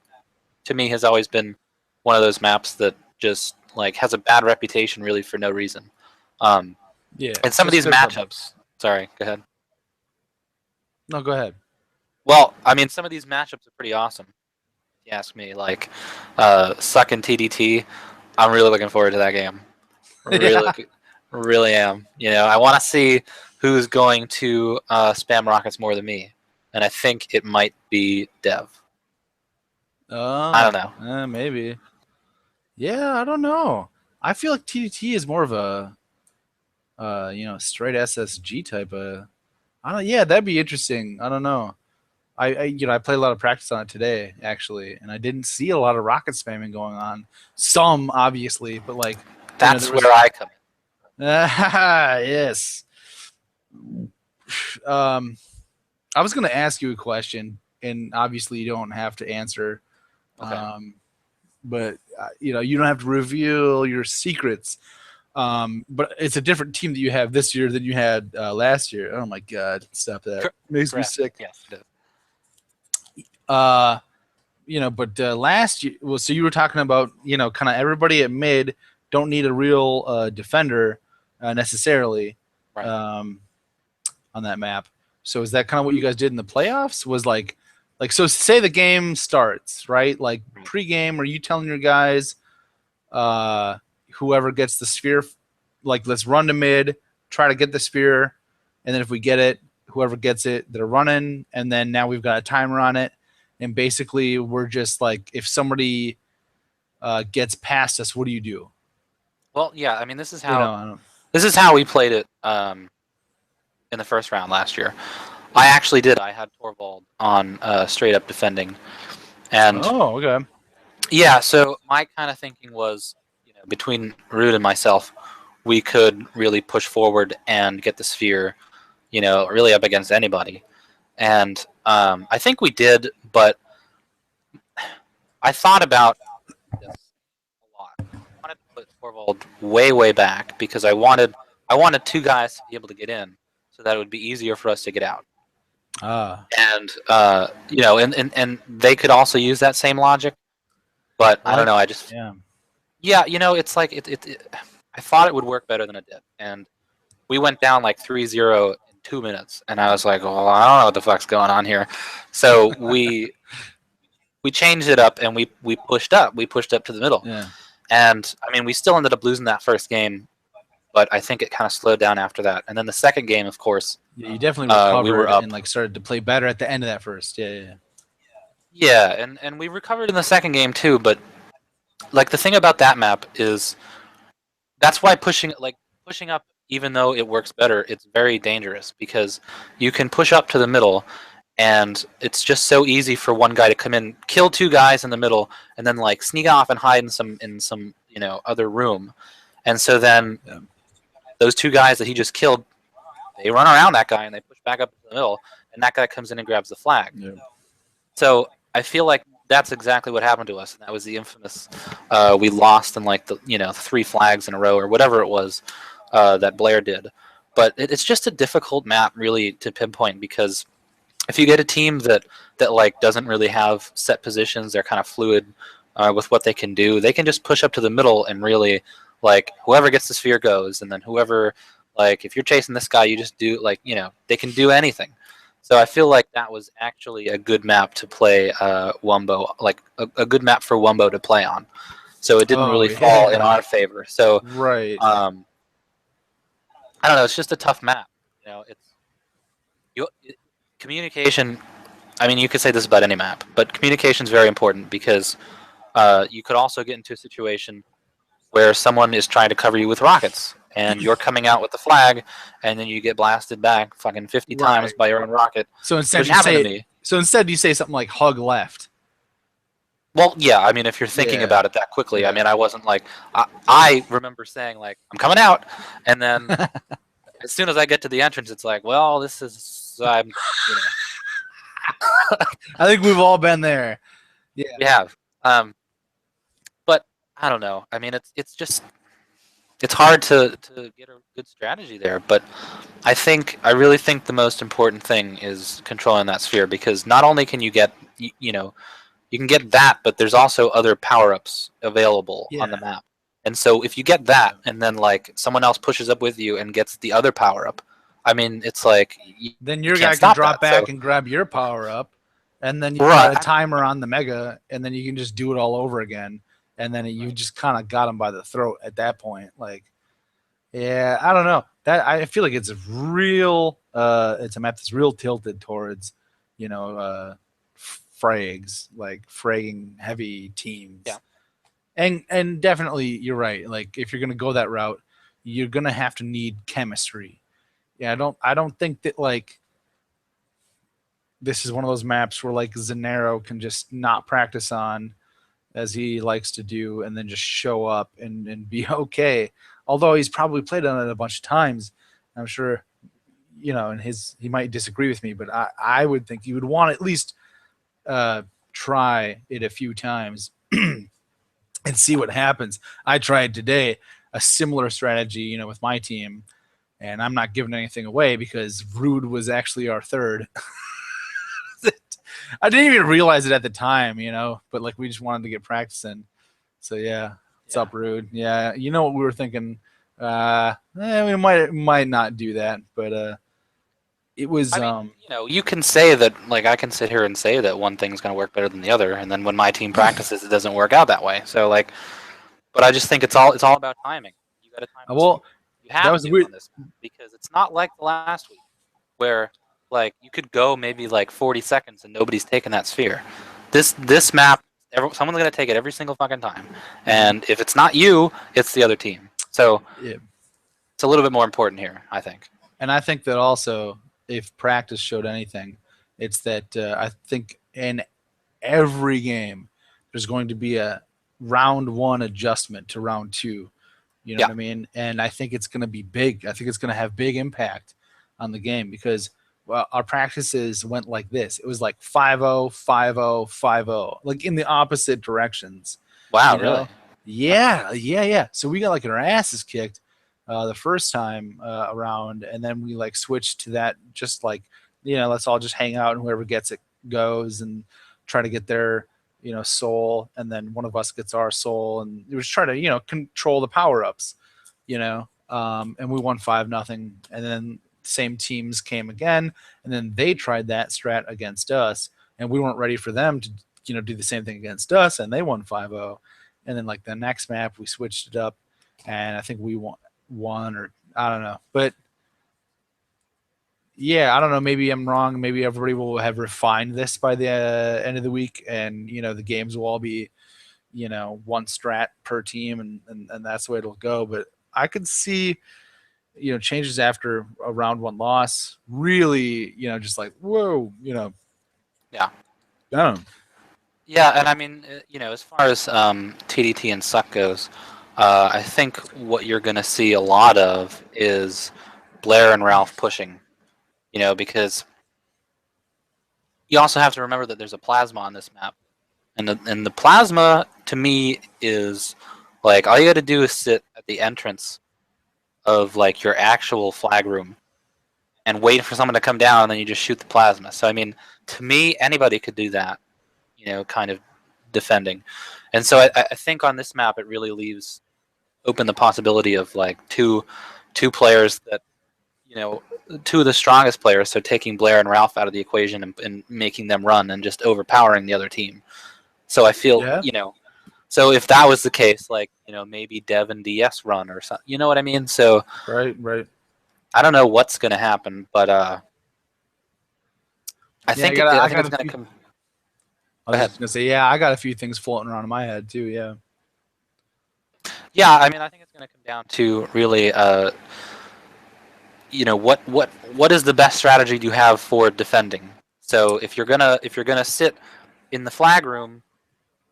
to me has always been one of those maps that just like has a bad reputation really for no reason. And some of these matchups. Sorry, go ahead. No, go ahead. Well, I mean, some of these matchups are pretty awesome. If you ask me, like Suckin' TDT, I'm really looking forward to that game. Really am. I want to see who's going to spam rockets more than me, and I think it might be Dev. I don't know. Maybe. Yeah, I don't know. I feel like TDT is more of a straight SSG type of. I don't. Yeah, that'd be interesting. I don't know. I played a lot of practice on it today actually, and I didn't see a lot of rocket spamming going on. Some obviously, but like that's where I come in. Yes. I was going to ask you a question, and obviously you don't have to answer. Okay. But you don't have to reveal your secrets. But it's a different team that you have this year than you had last year. Oh my god, stop that! It makes me sick. Yes, it is. But last year, well, so you were talking about, kind of everybody at mid don't need a real defender necessarily, right. On that map. So is that kind of what you guys did in the playoffs? Was like so say the game starts, right? Like pregame, are you telling your guys, whoever gets the sphere, like let's run to mid, try to get the sphere, and then if we get it, whoever gets it, they're running, and then now we've got a timer on it, and basically we're just like, if somebody gets past us, what do you do? Well, yeah, I mean, this is how we played it in the first round last year. I actually did. I had Torvald on straight up defending, and okay. Yeah, so my kind of thinking was, between Rude and myself, we could really push forward and get the sphere, really up against anybody. And I think we did, but I thought about this a lot. I wanted to put Torvald way, way back because I wanted 2 guys to be able to get in so that it would be easier for us to get out. And, and they could also use that same logic, but I don't know. I just... Yeah, it's like I thought it would work better than it did, and we went down like 3-0 in 2 minutes, and I was like, "Well, I don't know what the fuck's going on here." So we changed it up, and we pushed up. We pushed up to the middle, and I mean, we still ended up losing that first game, but I think it kind of slowed down after that. And then the second game, of course, Yeah, you definitely we were recovered up. and like started to play better at the end of that first. Yeah, yeah. Yeah, and we recovered in the second game too. But like the thing about that map is that's why pushing up, even though it works better, it's very dangerous because you can push up to the middle, and it's just so easy for one guy to come in, kill two guys in the middle, and then like sneak off and hide in some other room, and so then Yeah. those two guys that he just killed, they run around that guy and they push back up to the middle, and that guy comes in and grabs the flag. Yeah. So I feel like that's exactly what happened to us, and that was the infamous we lost in like the 3 flags in a row or whatever it was that Blair did. But it's just a difficult map really to pinpoint because if you get a team that like doesn't really have set positions, they're kind of fluid with what they can do. They can just push up to the middle and really like whoever gets the sphere goes, and then whoever like if you're chasing this guy, you just do like they can do anything. So I feel like that was actually a good map to play Wumbo, like a good map for Wumbo to play on. So it didn't Oh really fall in yeah. our favor. So Right. I don't know. It's just a tough map. It's you, communication. I mean, you could say this about any map, but communication is very important because you could also get into a situation where someone is trying to cover you with rockets, and you're coming out with the flag, and then you get blasted back fucking 50 times Right. by your own rocket, So instead which you happened say to me. you say something like hug left. Well, yeah, I mean, if you're thinking Yeah. about it that quickly, I Yeah. mean, I wasn't like, I remember saying, like, I'm coming out, and then as soon as I get to the entrance, it's like, well, this is, I think we've all been there. Yeah. we have. But I don't know. I mean, it's just, it's hard to get a good strategy there, but I really think the most important thing is controlling that sphere because not only can you get, you can get that, but there's also other power-ups available on the Yeah. map. And so if you get that and then like someone else pushes up with you and gets the other power-up, I mean, it's like Then you your can't guy can stop drop that. So back and grab your power up, and then you got right, a timer on the mega, and then you can just do it all over again, and then you just kind of got him by the throat at that point. Like, yeah, I don't know. That I feel like it's a real, it's a map that's real tilted towards, frags, like fragging heavy teams. yeah, And definitely you're right. Like if you're gonna go that route, you're gonna have to need chemistry. Yeah, I don't think that like this is one of those maps where like Zanero can just not practice on as he likes to do and then just show up and be okay. Although he's probably played on it a bunch of times. I'm sure, and he might disagree with me, but I would think he would want to at least try it a few times and see what happens. I tried today a similar strategy, with my team, and I'm not giving anything away because Rude was actually our third. I didn't even realize it at the time, but like we just wanted to get practicing. So yeah, what's yeah. up, Rude? Yeah, you know what we were thinking. We might not do that, but it was I mean, you can say that, like I can sit here and say that one thing's going to work better than the other, and then when my team practices, it doesn't work out that way. So like, but I just think it's all about timing. You got to time the sphere. well, You that have was to weird. on this map because it's not like the last week where like you could go maybe like 40 seconds and nobody's taking that sphere. This map, someone's going to take it every single fucking time, and if it's not you, it's the other team. So Yeah. it's a little bit more important here, I think. And I think that also, if practice showed anything, it's that I think in every game there's going to be a round one adjustment to round two. You know Yeah. what I mean? And I think it's going to be big. I think it's going to have big impact on the game because our practices went like this. It was like 5-0, 5-0, 5-0, like in the opposite directions. Wow, You really? know? Yeah. So we got like our asses kicked the first time around, and then we like switched to that. Just like let's all just hang out, and whoever gets it goes, and try to get their soul, and then one of us gets our soul, and we just try to control the power ups, and we won 5-0, and then same teams came again, and then they tried that strat against us, and we weren't ready for them to do the same thing against us, and they won 5-0. And then like the next map we switched it up, and I think we won or I don't know, but yeah, I don't know. Maybe I'm wrong. Maybe everybody will have refined this by the end of the week, and the games will all be one strat per team, and that's the way it'll go. But I could see changes after a round one loss. Really, just like whoa, Yeah. I don't know. Yeah, and I mean, as far as TDT and Suck goes, I think what you're going to see a lot of is Blair and Ralph pushing, because you also have to remember that there's a plasma on this map, and the plasma to me is like all you got to do is sit at the entrance of like your actual flag room and wait for someone to come down, and then you just shoot the plasma. So I mean, to me, anybody could do that, kind of defending. And so I think on this map it really leaves open the possibility of like two players that two of the strongest players, so taking Blair and Ralph out of the equation and making them run and just overpowering the other team. So I feel Yeah. So if that was the case, like maybe Dev and DS run or something, you know what I mean? So Right. I don't know what's gonna happen, but I Yeah, think I I think got it's a gonna few. come. I Go was ahead. just gonna say, yeah, I got a few things floating around in my head too. Yeah. Yeah, I mean, I think it's going to come down to really, what is the best strategy you have for defending? So if you're gonna sit in the flag room,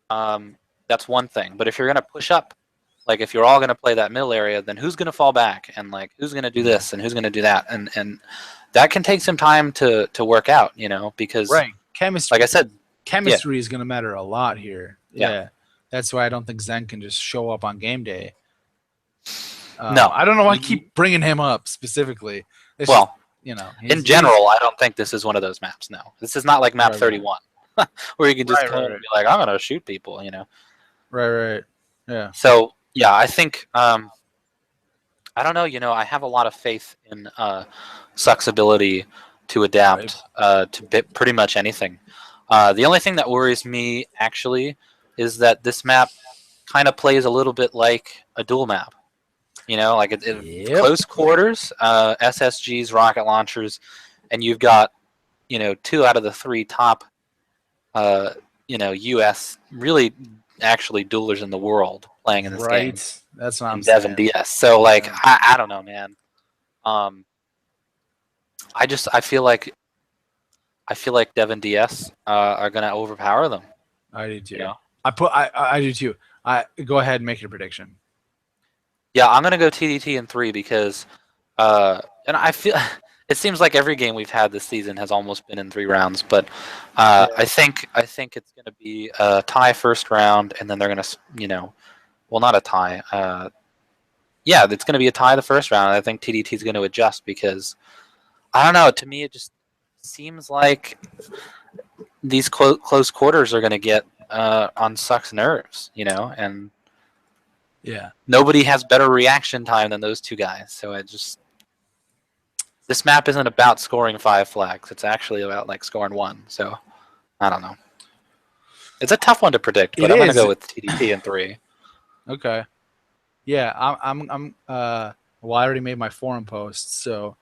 that's one thing. But if you're gonna push up, like if you're all gonna play that middle area, then who's gonna fall back and like who's gonna do this and who's gonna do that, and that can take some time to work out, because Right. Chemistry. like I said, Chemistry is going to matter a lot here. Yeah. Yeah. That's why I don't think Zen can just show up on game day. No. I don't know why I keep bringing him up specifically. It's well, just, in general, I don't think this is one of those maps. No, this is not like map Right. 31, where you can just Right, come in right. and be like, I'm gonna shoot people, Right. Yeah. So yeah, I think I don't know. I have a lot of faith in Suck's ability to adapt to pretty much anything. The only thing that worries me actually is that this map kind of plays a little bit like a duel map. Like Yep. close quarters, SSGs, rocket launchers, and you've got 2 out of the 3 top U.S. really actually duelers in the world playing in this game. That's what I'm In Dev saying. and DS. So like Yeah. I don't know, man. I feel like Dev and DS are gonna overpower them. I do too. You know? I do too. Go ahead and make your prediction. Yeah, I'm gonna go TDT in 3 because and I feel it seems like every game we've had this season has almost been in 3 rounds, but I think it's gonna be a tie first round, and then they're gonna well, not a tie. Yeah, it's gonna be a tie the first round. I think TDT is gonna adjust because I don't know. To me, it just seems like these close quarters are gonna get on Suck's nerves, and Yeah. nobody has better reaction time than those 2 guys. So this map isn't about scoring 5 flags. It's actually about like scoring 1. So I don't know. It's a tough one to predict, but It I'm gonna is. go with TDT in 3. Okay. Yeah. I'm. Well, I already made my forum post, so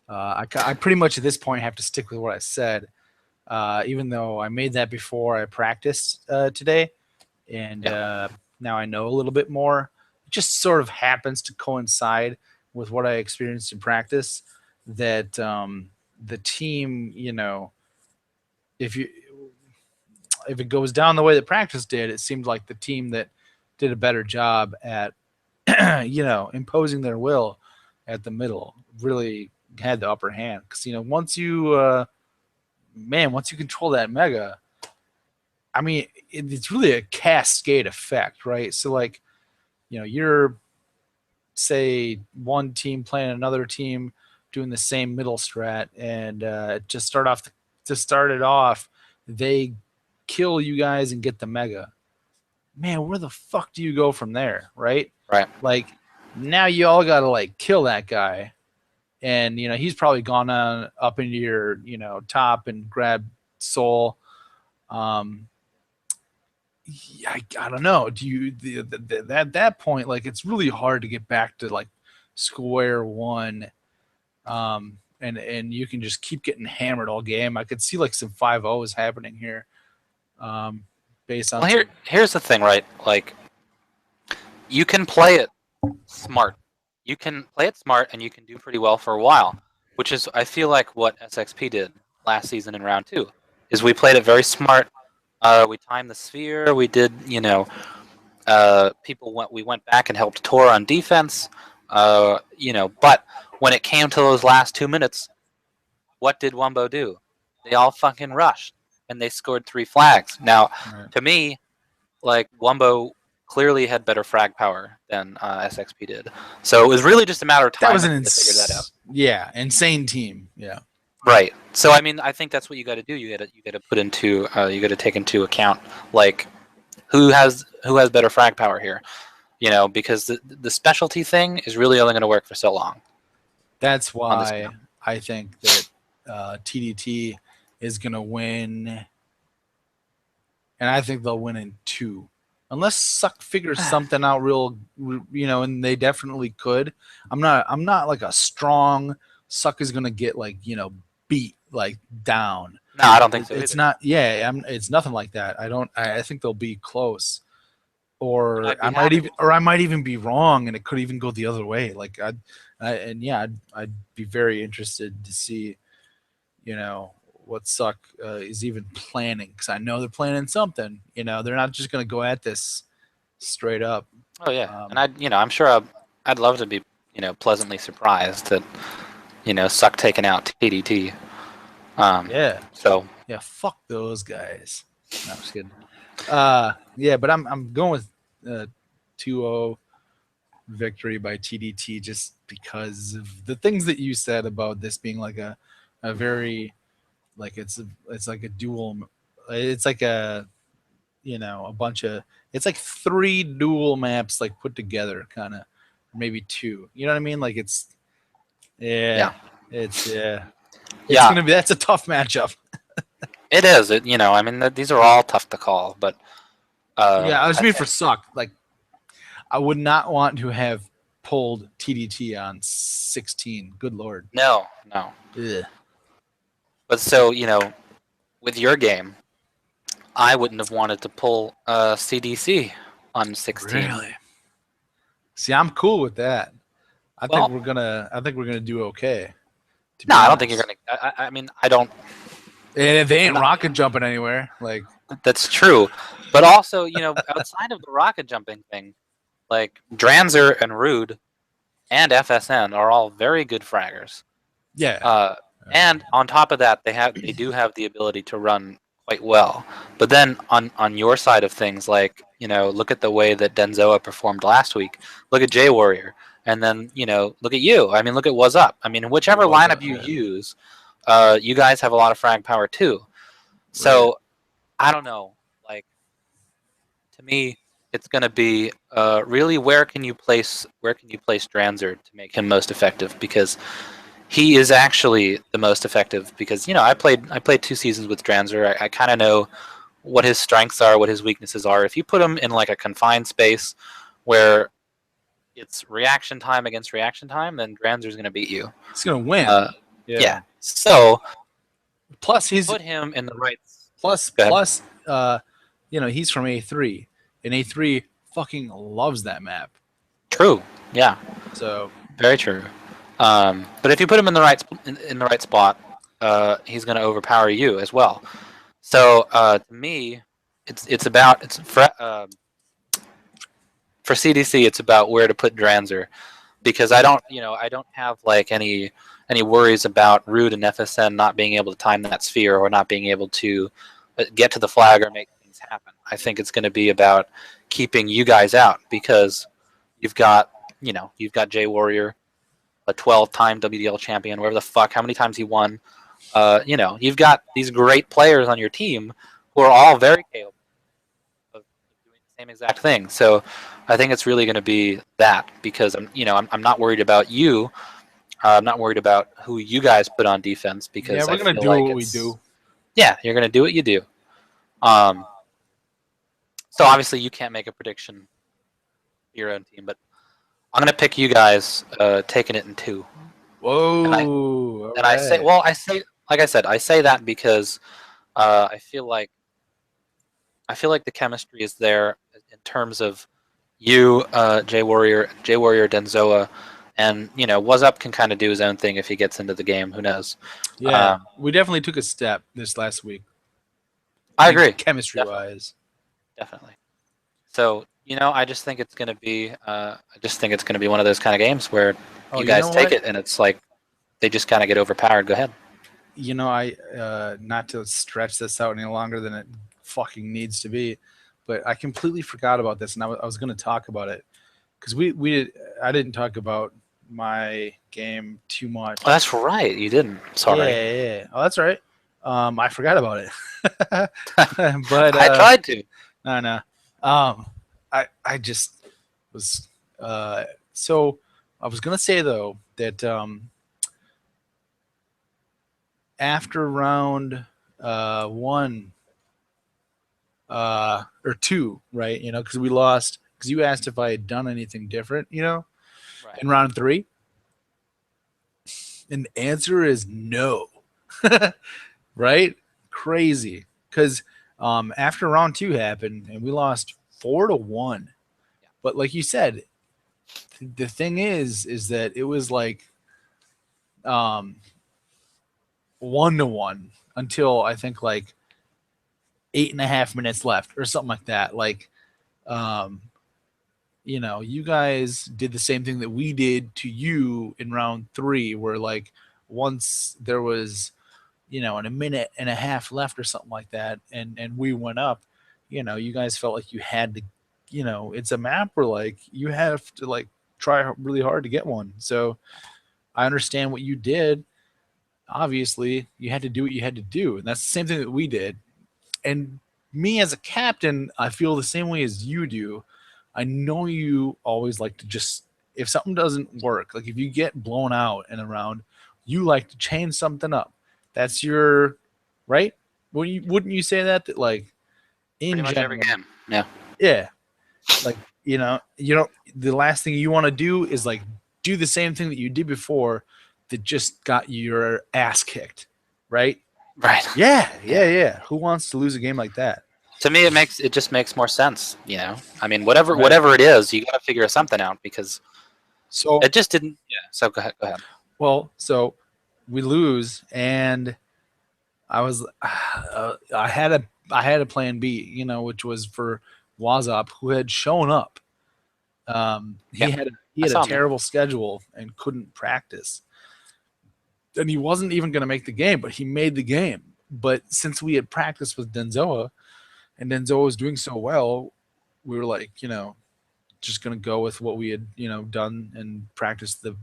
I pretty much at this point have to stick with what I said. Even though I made that before I practiced today, and now I know a little bit more. It just sort of happens to coincide with what I experienced in practice. That the team, if it goes down the way that practice did, it seemed like the team that did a better job at imposing their will at the middle really had the upper hand. Because once you control that mega, I mean, it's really a cascade effect, right? So like, you're say one team playing another team doing the same middle strat, and to start it off, they kill you guys and get the mega. Man, where the fuck do you go from there, right? Right. Like, now you all got to like kill that guy, and he's probably gone on up into your top and grab soul. I don't know. Do you at that point, like, it's really hard to get back to like square one. and you can just keep getting hammered all game. I could see like some 5-0s happening here, based on Well, here's the thing, right? Like, you can play it smart. You can play it smart, and you can do pretty well for a while, which is, I feel like, what SXP did last season in round 2. Is we played it very smart. We timed the sphere. We did, we went back and helped Tor on defense. But when it came to those last 2 minutes, what did Wumbo do? They all fucking rushed, and they scored 3 flags. Now, Right. to me, like, Wumbo clearly had better frag power than SXP did. So it was really just a matter of time That was an to figure that out. insane team. Yeah. Right. So I mean, I think that's what you got to do. You got to put into you got to take into account, like, who has better frag power here. Because the specialty thing is really only going to work for so long. That's On this why map. I think that TDT is going to win, and I think they'll win in 2. Unless Suck figures something out and they definitely could. I'm not like a strong Suck is going to get like, beat like down. No, I don't think so. It's either. not. Yeah, it's nothing like that. I think they'll be close, or I'd be I might happy. even be wrong, and it could even go the other way. Like I'd be very interested to see, what Suck is even planning, because I know they're planning something. They're not just going to go at this straight up. Oh yeah, and I'm sure I'd love to be, pleasantly surprised that, Suck taking out TDT. Yeah. So Yeah, fuck those guys. No, I'm just kidding. Yeah, but I'm going with 2-0 victory by TDT, just because of the things that you said about this being like a very, like, it's like a dual. It's like a bunch of, it's like 3 dual maps like put together, kind of, maybe 2. You know what I mean? Like it's Yeah. it's Yeah. gonna be, that's a tough matchup. it is. I mean, these are all tough to call, but Yeah, I was mean think- for Suck. Like, I would not want to have pulled TDT on 16. Good lord. no. Ugh. But so, with your game, I wouldn't have wanted to pull CDC on 16. Really? See, I'm cool with that. I Well- think we're gonna do okay. to be No, I don't think you're honest. gonna. I mean, I don't. And if they ain't rocket jumping anywhere, like, That's true, but also, outside of the rocket jumping thing, like, Dranzer and Rude and FSN are all very good fraggers. yeah, And on top of that, they do have the ability to run quite well. But then on your side of things, like, look at the way that Denzoa performed last week. Look at J Warrior, and then, look at you. I mean, look at What's Up. I mean, whichever What's lineup Up, you yeah. use, you guys have a lot of frag power too. So I don't know. Like, to me, it's going to be really, where can you place Dranzer to make him most effective, because he is actually the most effective. Because I played 2 seasons with Dranzer. I kind of know what his strengths are, what his weaknesses are. If you put him in like a confined space where it's reaction time against reaction time, then Dranzer's going to beat you. he's gonna win. Yeah. So Plus, he's put him in the right. plus Go ahead. plus. He's from A3, and A3 fucking loves that map. True. Yeah. So Very true. But if you put him in the right spot, he's going to overpower you as well. So to me, for CDC, it's about where to put Dranzer, because I don't have like any worries about Rude and FSN not being able to time that sphere, or not being able to get to the flag or make things happen. I think it's going to be about keeping you guys out, because you've got J Warrior, a 12-time WDL champion, whatever the fuck, how many times he won. You've got these great players on your team who are all very capable of doing the same exact thing. So I think it's really going to be that, because I'm not worried about you. I'm not worried about who you guys put on defense, because yeah, we're I gonna feel do like what we it's- do. Yeah, you're going to do what you do. So obviously you can't make a prediction for your own team, but I'm going to pick you guys taking it in 2. Whoa! And I say, well, I say, like I said, I say that because I feel like the chemistry is there in terms of you, J Warrior, Denzoa, and Was Up can kind of do his own thing if he gets into the game. Who knows? Yeah, we definitely took a step this last week. I agree, chemistry definitely. wise. Definitely. So I just think it's gonna be, one of those kind of games where you guys take it, and it's like they just kind of get overpowered. Go ahead. I not to stretch this out any longer than it fucking needs to be, but I completely forgot about this, and I was going to talk about it because I didn't talk about my game too much. Oh, that's right, you didn't. Sorry. Yeah. Oh, that's right. I forgot about it. But I tried to. No. I just was so I was gonna say though that after round one or two, right? Because we lost. Because you asked if I had done anything different, Right. in round three, and the answer is no. Right? Crazy. Because after round two happened and we lost 4-1, but like you said, the thing is that it was like 1-1 until I think like 8.5 minutes left or something like that. Like, you guys did the same thing that we did to you in round three, where like once there was, in a minute and a half left or something like that, and we went up, you guys felt like you had to, it's a map where like you have to like try really hard to get one. So I understand what you did. Obviously, you had to do what you had to do, and that's the same thing that we did. And me as a captain, I feel the same way as you do. I know you always like to just, if something doesn't work, like if you get blown out in a round, you like to change something up. That's your right. Wouldn't you say that like in Pretty much general? every game. Yeah. Yeah. Like the last thing you want to do is like do the same thing that you did before that just got your ass kicked, right? Right. Yeah. Who wants to lose a game like that? To me, it just makes more sense. I mean, whatever it is, you got to figure something out because So it just didn't. Yeah. So go ahead. well, so we lose, and I was I had a plan B, which was for Wazop, who had shown up. He Yeah, had I saw a him. terrible schedule and couldn't practice, and he wasn't even going to make the game, but he made the game. But since we had practiced with Denzoa, and Denzoa was doing so well, we were like, just going to go with what we had, done and practiced and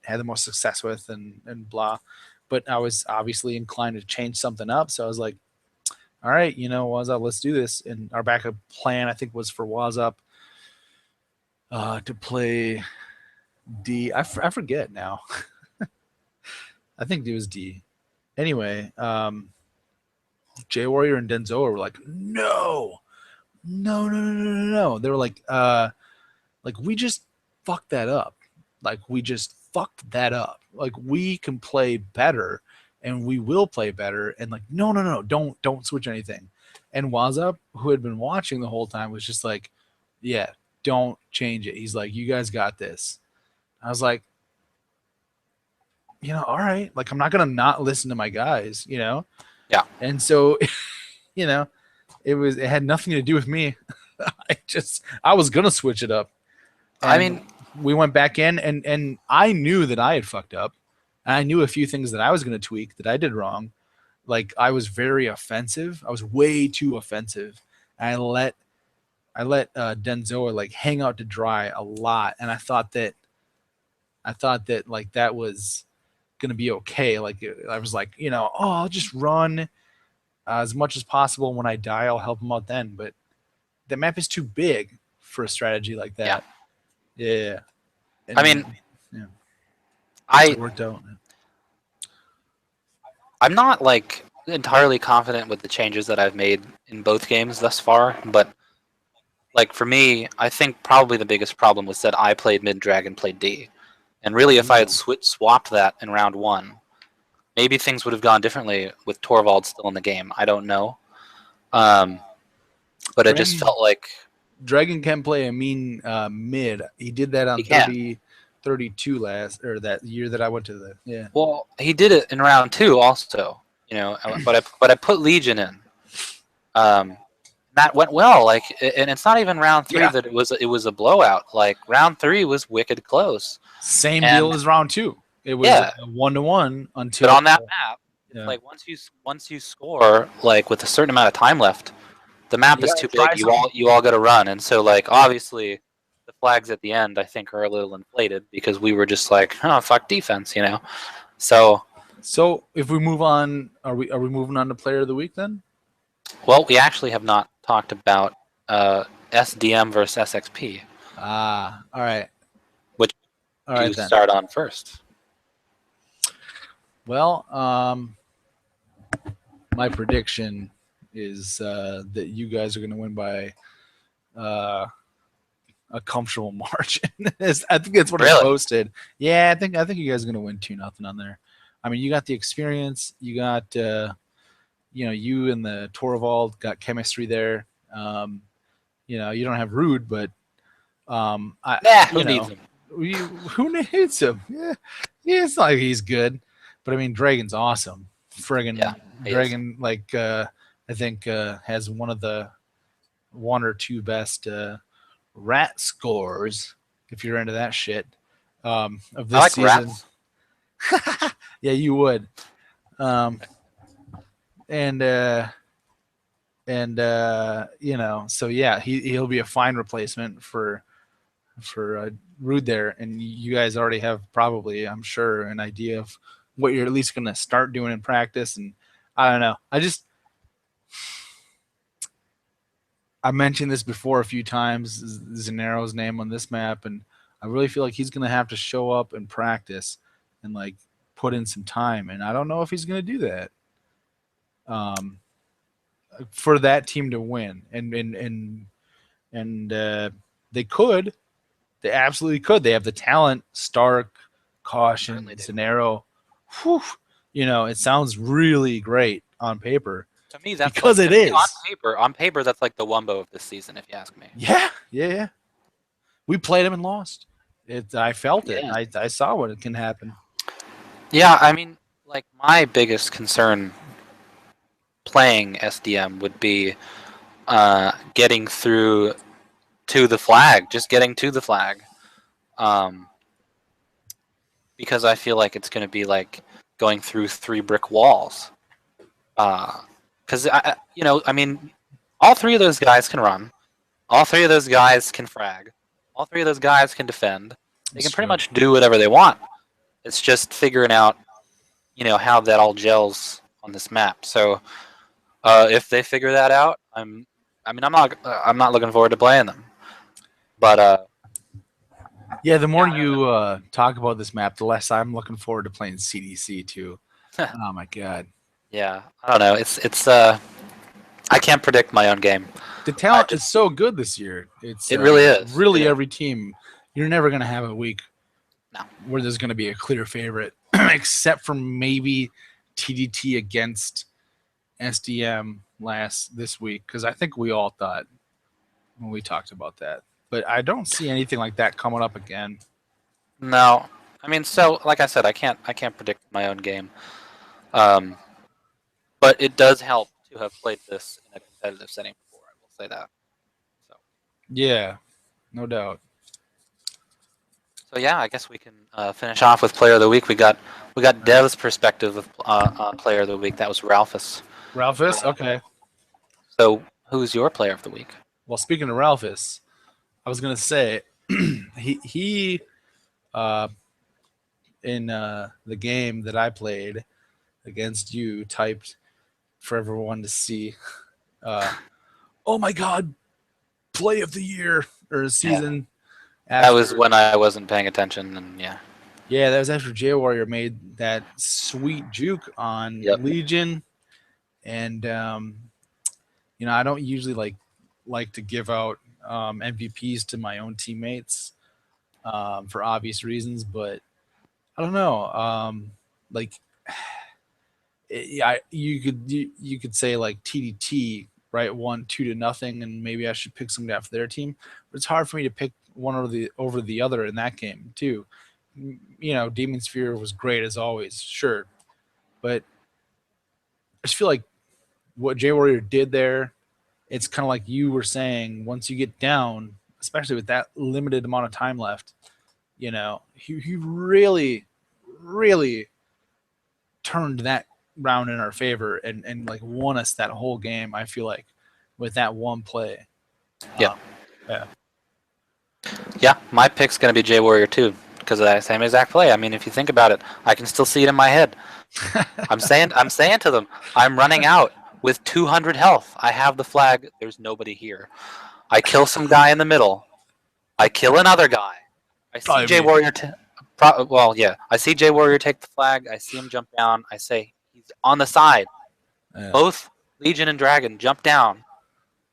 had the most success with and blah. But I was obviously inclined to change something up. So I was like, all right, Wazop, let's do this. And our backup plan, I think, was for Wazop to play D. I forget now. I think it was D. Anyway, J Warrior and Denzoa were like, no. They were like we just fucked that up. Like we just fucked that up. Like we can play better, and we will play better. And like no, don't switch anything. And Wazop, who had been watching the whole time, was just like, yeah, don't change it. He's like, you guys got this. I was like, all right. Like I'm not gonna not listen to my guys. Yeah. And so, it had nothing to do with me. I was gonna switch it up. And I mean, we went back in, and I knew that I had fucked up, and I knew a few things that I was gonna tweak that I did wrong. Like I was very offensive. I was way too offensive. And I let Denzoa like hang out to dry a lot, and I thought that like that was gonna be okay. Like I was like, I'll just run as much as possible. When I die, I'll help him out then. But the map is too big for a strategy like that. Yeah. And I mean, it worked out. I'm not like entirely confident with the changes that I've made in both games thus far, but like for me, I think probably the biggest problem was that I played mid, Dragon played D, And really, if I had swapped that in round 1, maybe things would have gone differently with Torvald still in the game. I don't know. But it just felt like Dragon can play a mean mid. He did that on he can. 32 that year that I went to the Well, he did it in round 2 also. But I put Legion in. That went well. Like, and it's not even round 3 that it was a blowout. Like round 3 was wicked close. Same deal as round 2. It was 1-1 until. But on that map, it's like once you score like with a certain amount of time left, the map is too big. You all got to run, and so like obviously the flags at the end I think are a little inflated because we were just like, oh fuck defense, So if we move on, are we moving on to player of the week then? Well, we actually have not talked about SDM versus SXP. All right. Which all right, you then. Start on first? Well, my prediction is that you guys are going to win by a comfortable margin. I think that's what I posted. Yeah, I think you guys are going to win 2-0 on there. I mean, you got the experience. You got you and the Torvald got chemistry there. You don't have Rude, but who needs him? Who needs him? Yeah, it's not like he's good, but I mean, Dragon's awesome. Friggin' Dragon, I think has one or two best rat scores, if you're into that shit, of this season. Rats. Yeah, you would. So yeah, he'll be a fine replacement for Rude there, and you guys already have probably, I'm sure, an idea of what you're at least going to start doing in practice. And I don't know. I mentioned this before a few times, Zenaro's name on this map, and I really feel like he's going to have to show up and practice and put in some time, and I don't know if he's going to do that. For that team to win, and they could. They absolutely could. They have the talent. Stark, Caution, Zenaro. Whew, it sounds really great on paper. To me, that's because it is on paper. That's like the Wumbo of this season, if you ask me. Yeah. We played him and lost. I felt it. I saw what it can happen. Yeah, I mean, like my biggest concern playing SDM would be getting through to the flag, just getting to the flag, because I feel like it's going to be like going through 3 brick walls. Because I mean, all 3 of those guys can run, all 3 of those guys can frag, all 3 of those guys can defend. They can pretty much do whatever they want. It's just figuring out, how that all gels on this map. So if they figure that out, I'm not looking forward to playing them. But yeah, the more you talk about this map, the less I'm looking forward to playing CDC too. Oh my god. Yeah, I don't know. It's I can't predict my own game. The talent is so good this year. It really is. Really, every team. You're never going to have a week where there's going to be a clear favorite, except for maybe TDT against SDM this week, because I think we all thought when we talked about that. But I don't see anything like that coming up again. No, I mean, so like I said, I can't predict my own game. But it does help to have played this in a competitive setting before. I will say that. So. Yeah, no doubt. So yeah, I guess we can finish off with Player of the Week. We got Dev's perspective of on Player of the Week. That was Ralphus. Ralphus, okay. So who's your Player of the Week? Well, speaking of Ralphus, I was gonna say he in the game that I played against you typed for everyone to see. Oh my God, Play of the Year or season. Yeah. That was when I wasn't paying attention, and yeah. Yeah, that was after J Warrior made that sweet juke on Legion, and I don't usually like to give out MVPs to my own teammates for obvious reasons, but I don't know. Like, yeah, you could say like TDT, right? 1-2 to nothing, and maybe I should pick somebody after their team. But it's hard for me to pick one over the other in that game too. You know, Demon Sphere was great as always, sure, but I just feel like what Jay Warrior did there, it's kind of like you were saying. Once you get down, especially with that limited amount of time left, you know, he really, really turned that round in our favor and like won us that whole game. I feel like with that one play. Yeah. Yeah. Yeah, my pick's gonna be Jay Warrior too, because of that same exact play. I mean, if you think about it, I can still see it in my head. I'm saying to them, I'm running out with 200 health. I have the flag. There's nobody here. I kill some guy in the middle. I kill another guy. I see Probably Jay me. Warrior. Well, yeah. I see Jay Warrior take the flag. I see him jump down. I say he's on the side. Yeah. Both Legion and Dragon jump down,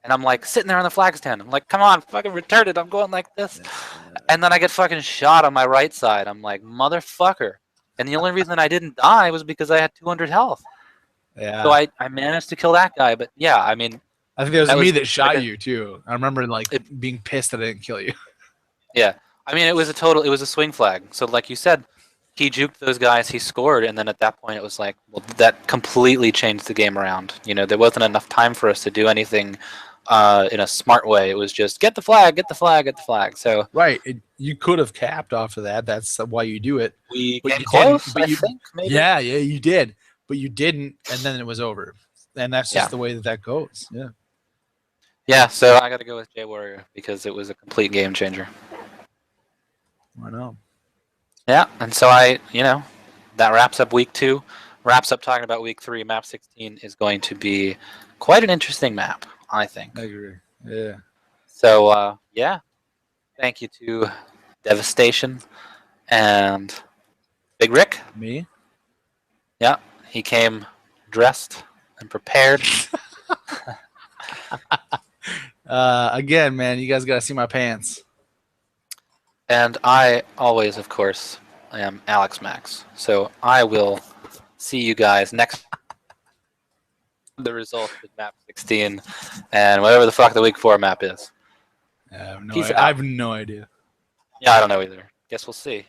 and I'm like sitting there on the flag stand. I'm like, come on, fucking return it. I'm going like this, and then I get fucking shot on my right side. I'm like, motherfucker. And the only reason I didn't die was because I had 200 health. Yeah. So I managed to kill that guy. But yeah, I mean, I think it was that me was that shot like you too. I remember like being pissed that I didn't kill you. yeah. I mean, it was a swing flag. So like you said, he juked those guys, he scored, and then at that point it was like, well, that completely changed the game around. You know, there wasn't enough time for us to do anything in a smart way. It was just get the flag, get the flag, get the flag. So Right. You could have capped off of that. That's why you do it. we But came you close, didn't. But I you, think, maybe. yeah, you did. But you didn't, and then it was over. And that's just Yeah. the way that goes. Yeah. Yeah, so I got to go with Jay Warrior because it was a complete game changer. I know. Yeah, and so that wraps up week 2. Wraps up talking about week 3. Map 16 is going to be quite an interesting map, I think. I agree. Yeah. So, yeah, thank you to Devastation and Big Rick. Me? Yeah, he came dressed and prepared. Again, man, you guys got to see my pants. And I always, of course, am Alex Max. So I will see you guys next the results of map 16 and whatever the fuck the week 4 map is. I have Peace I out. have no idea. Yeah, I don't know either. Guess we'll see.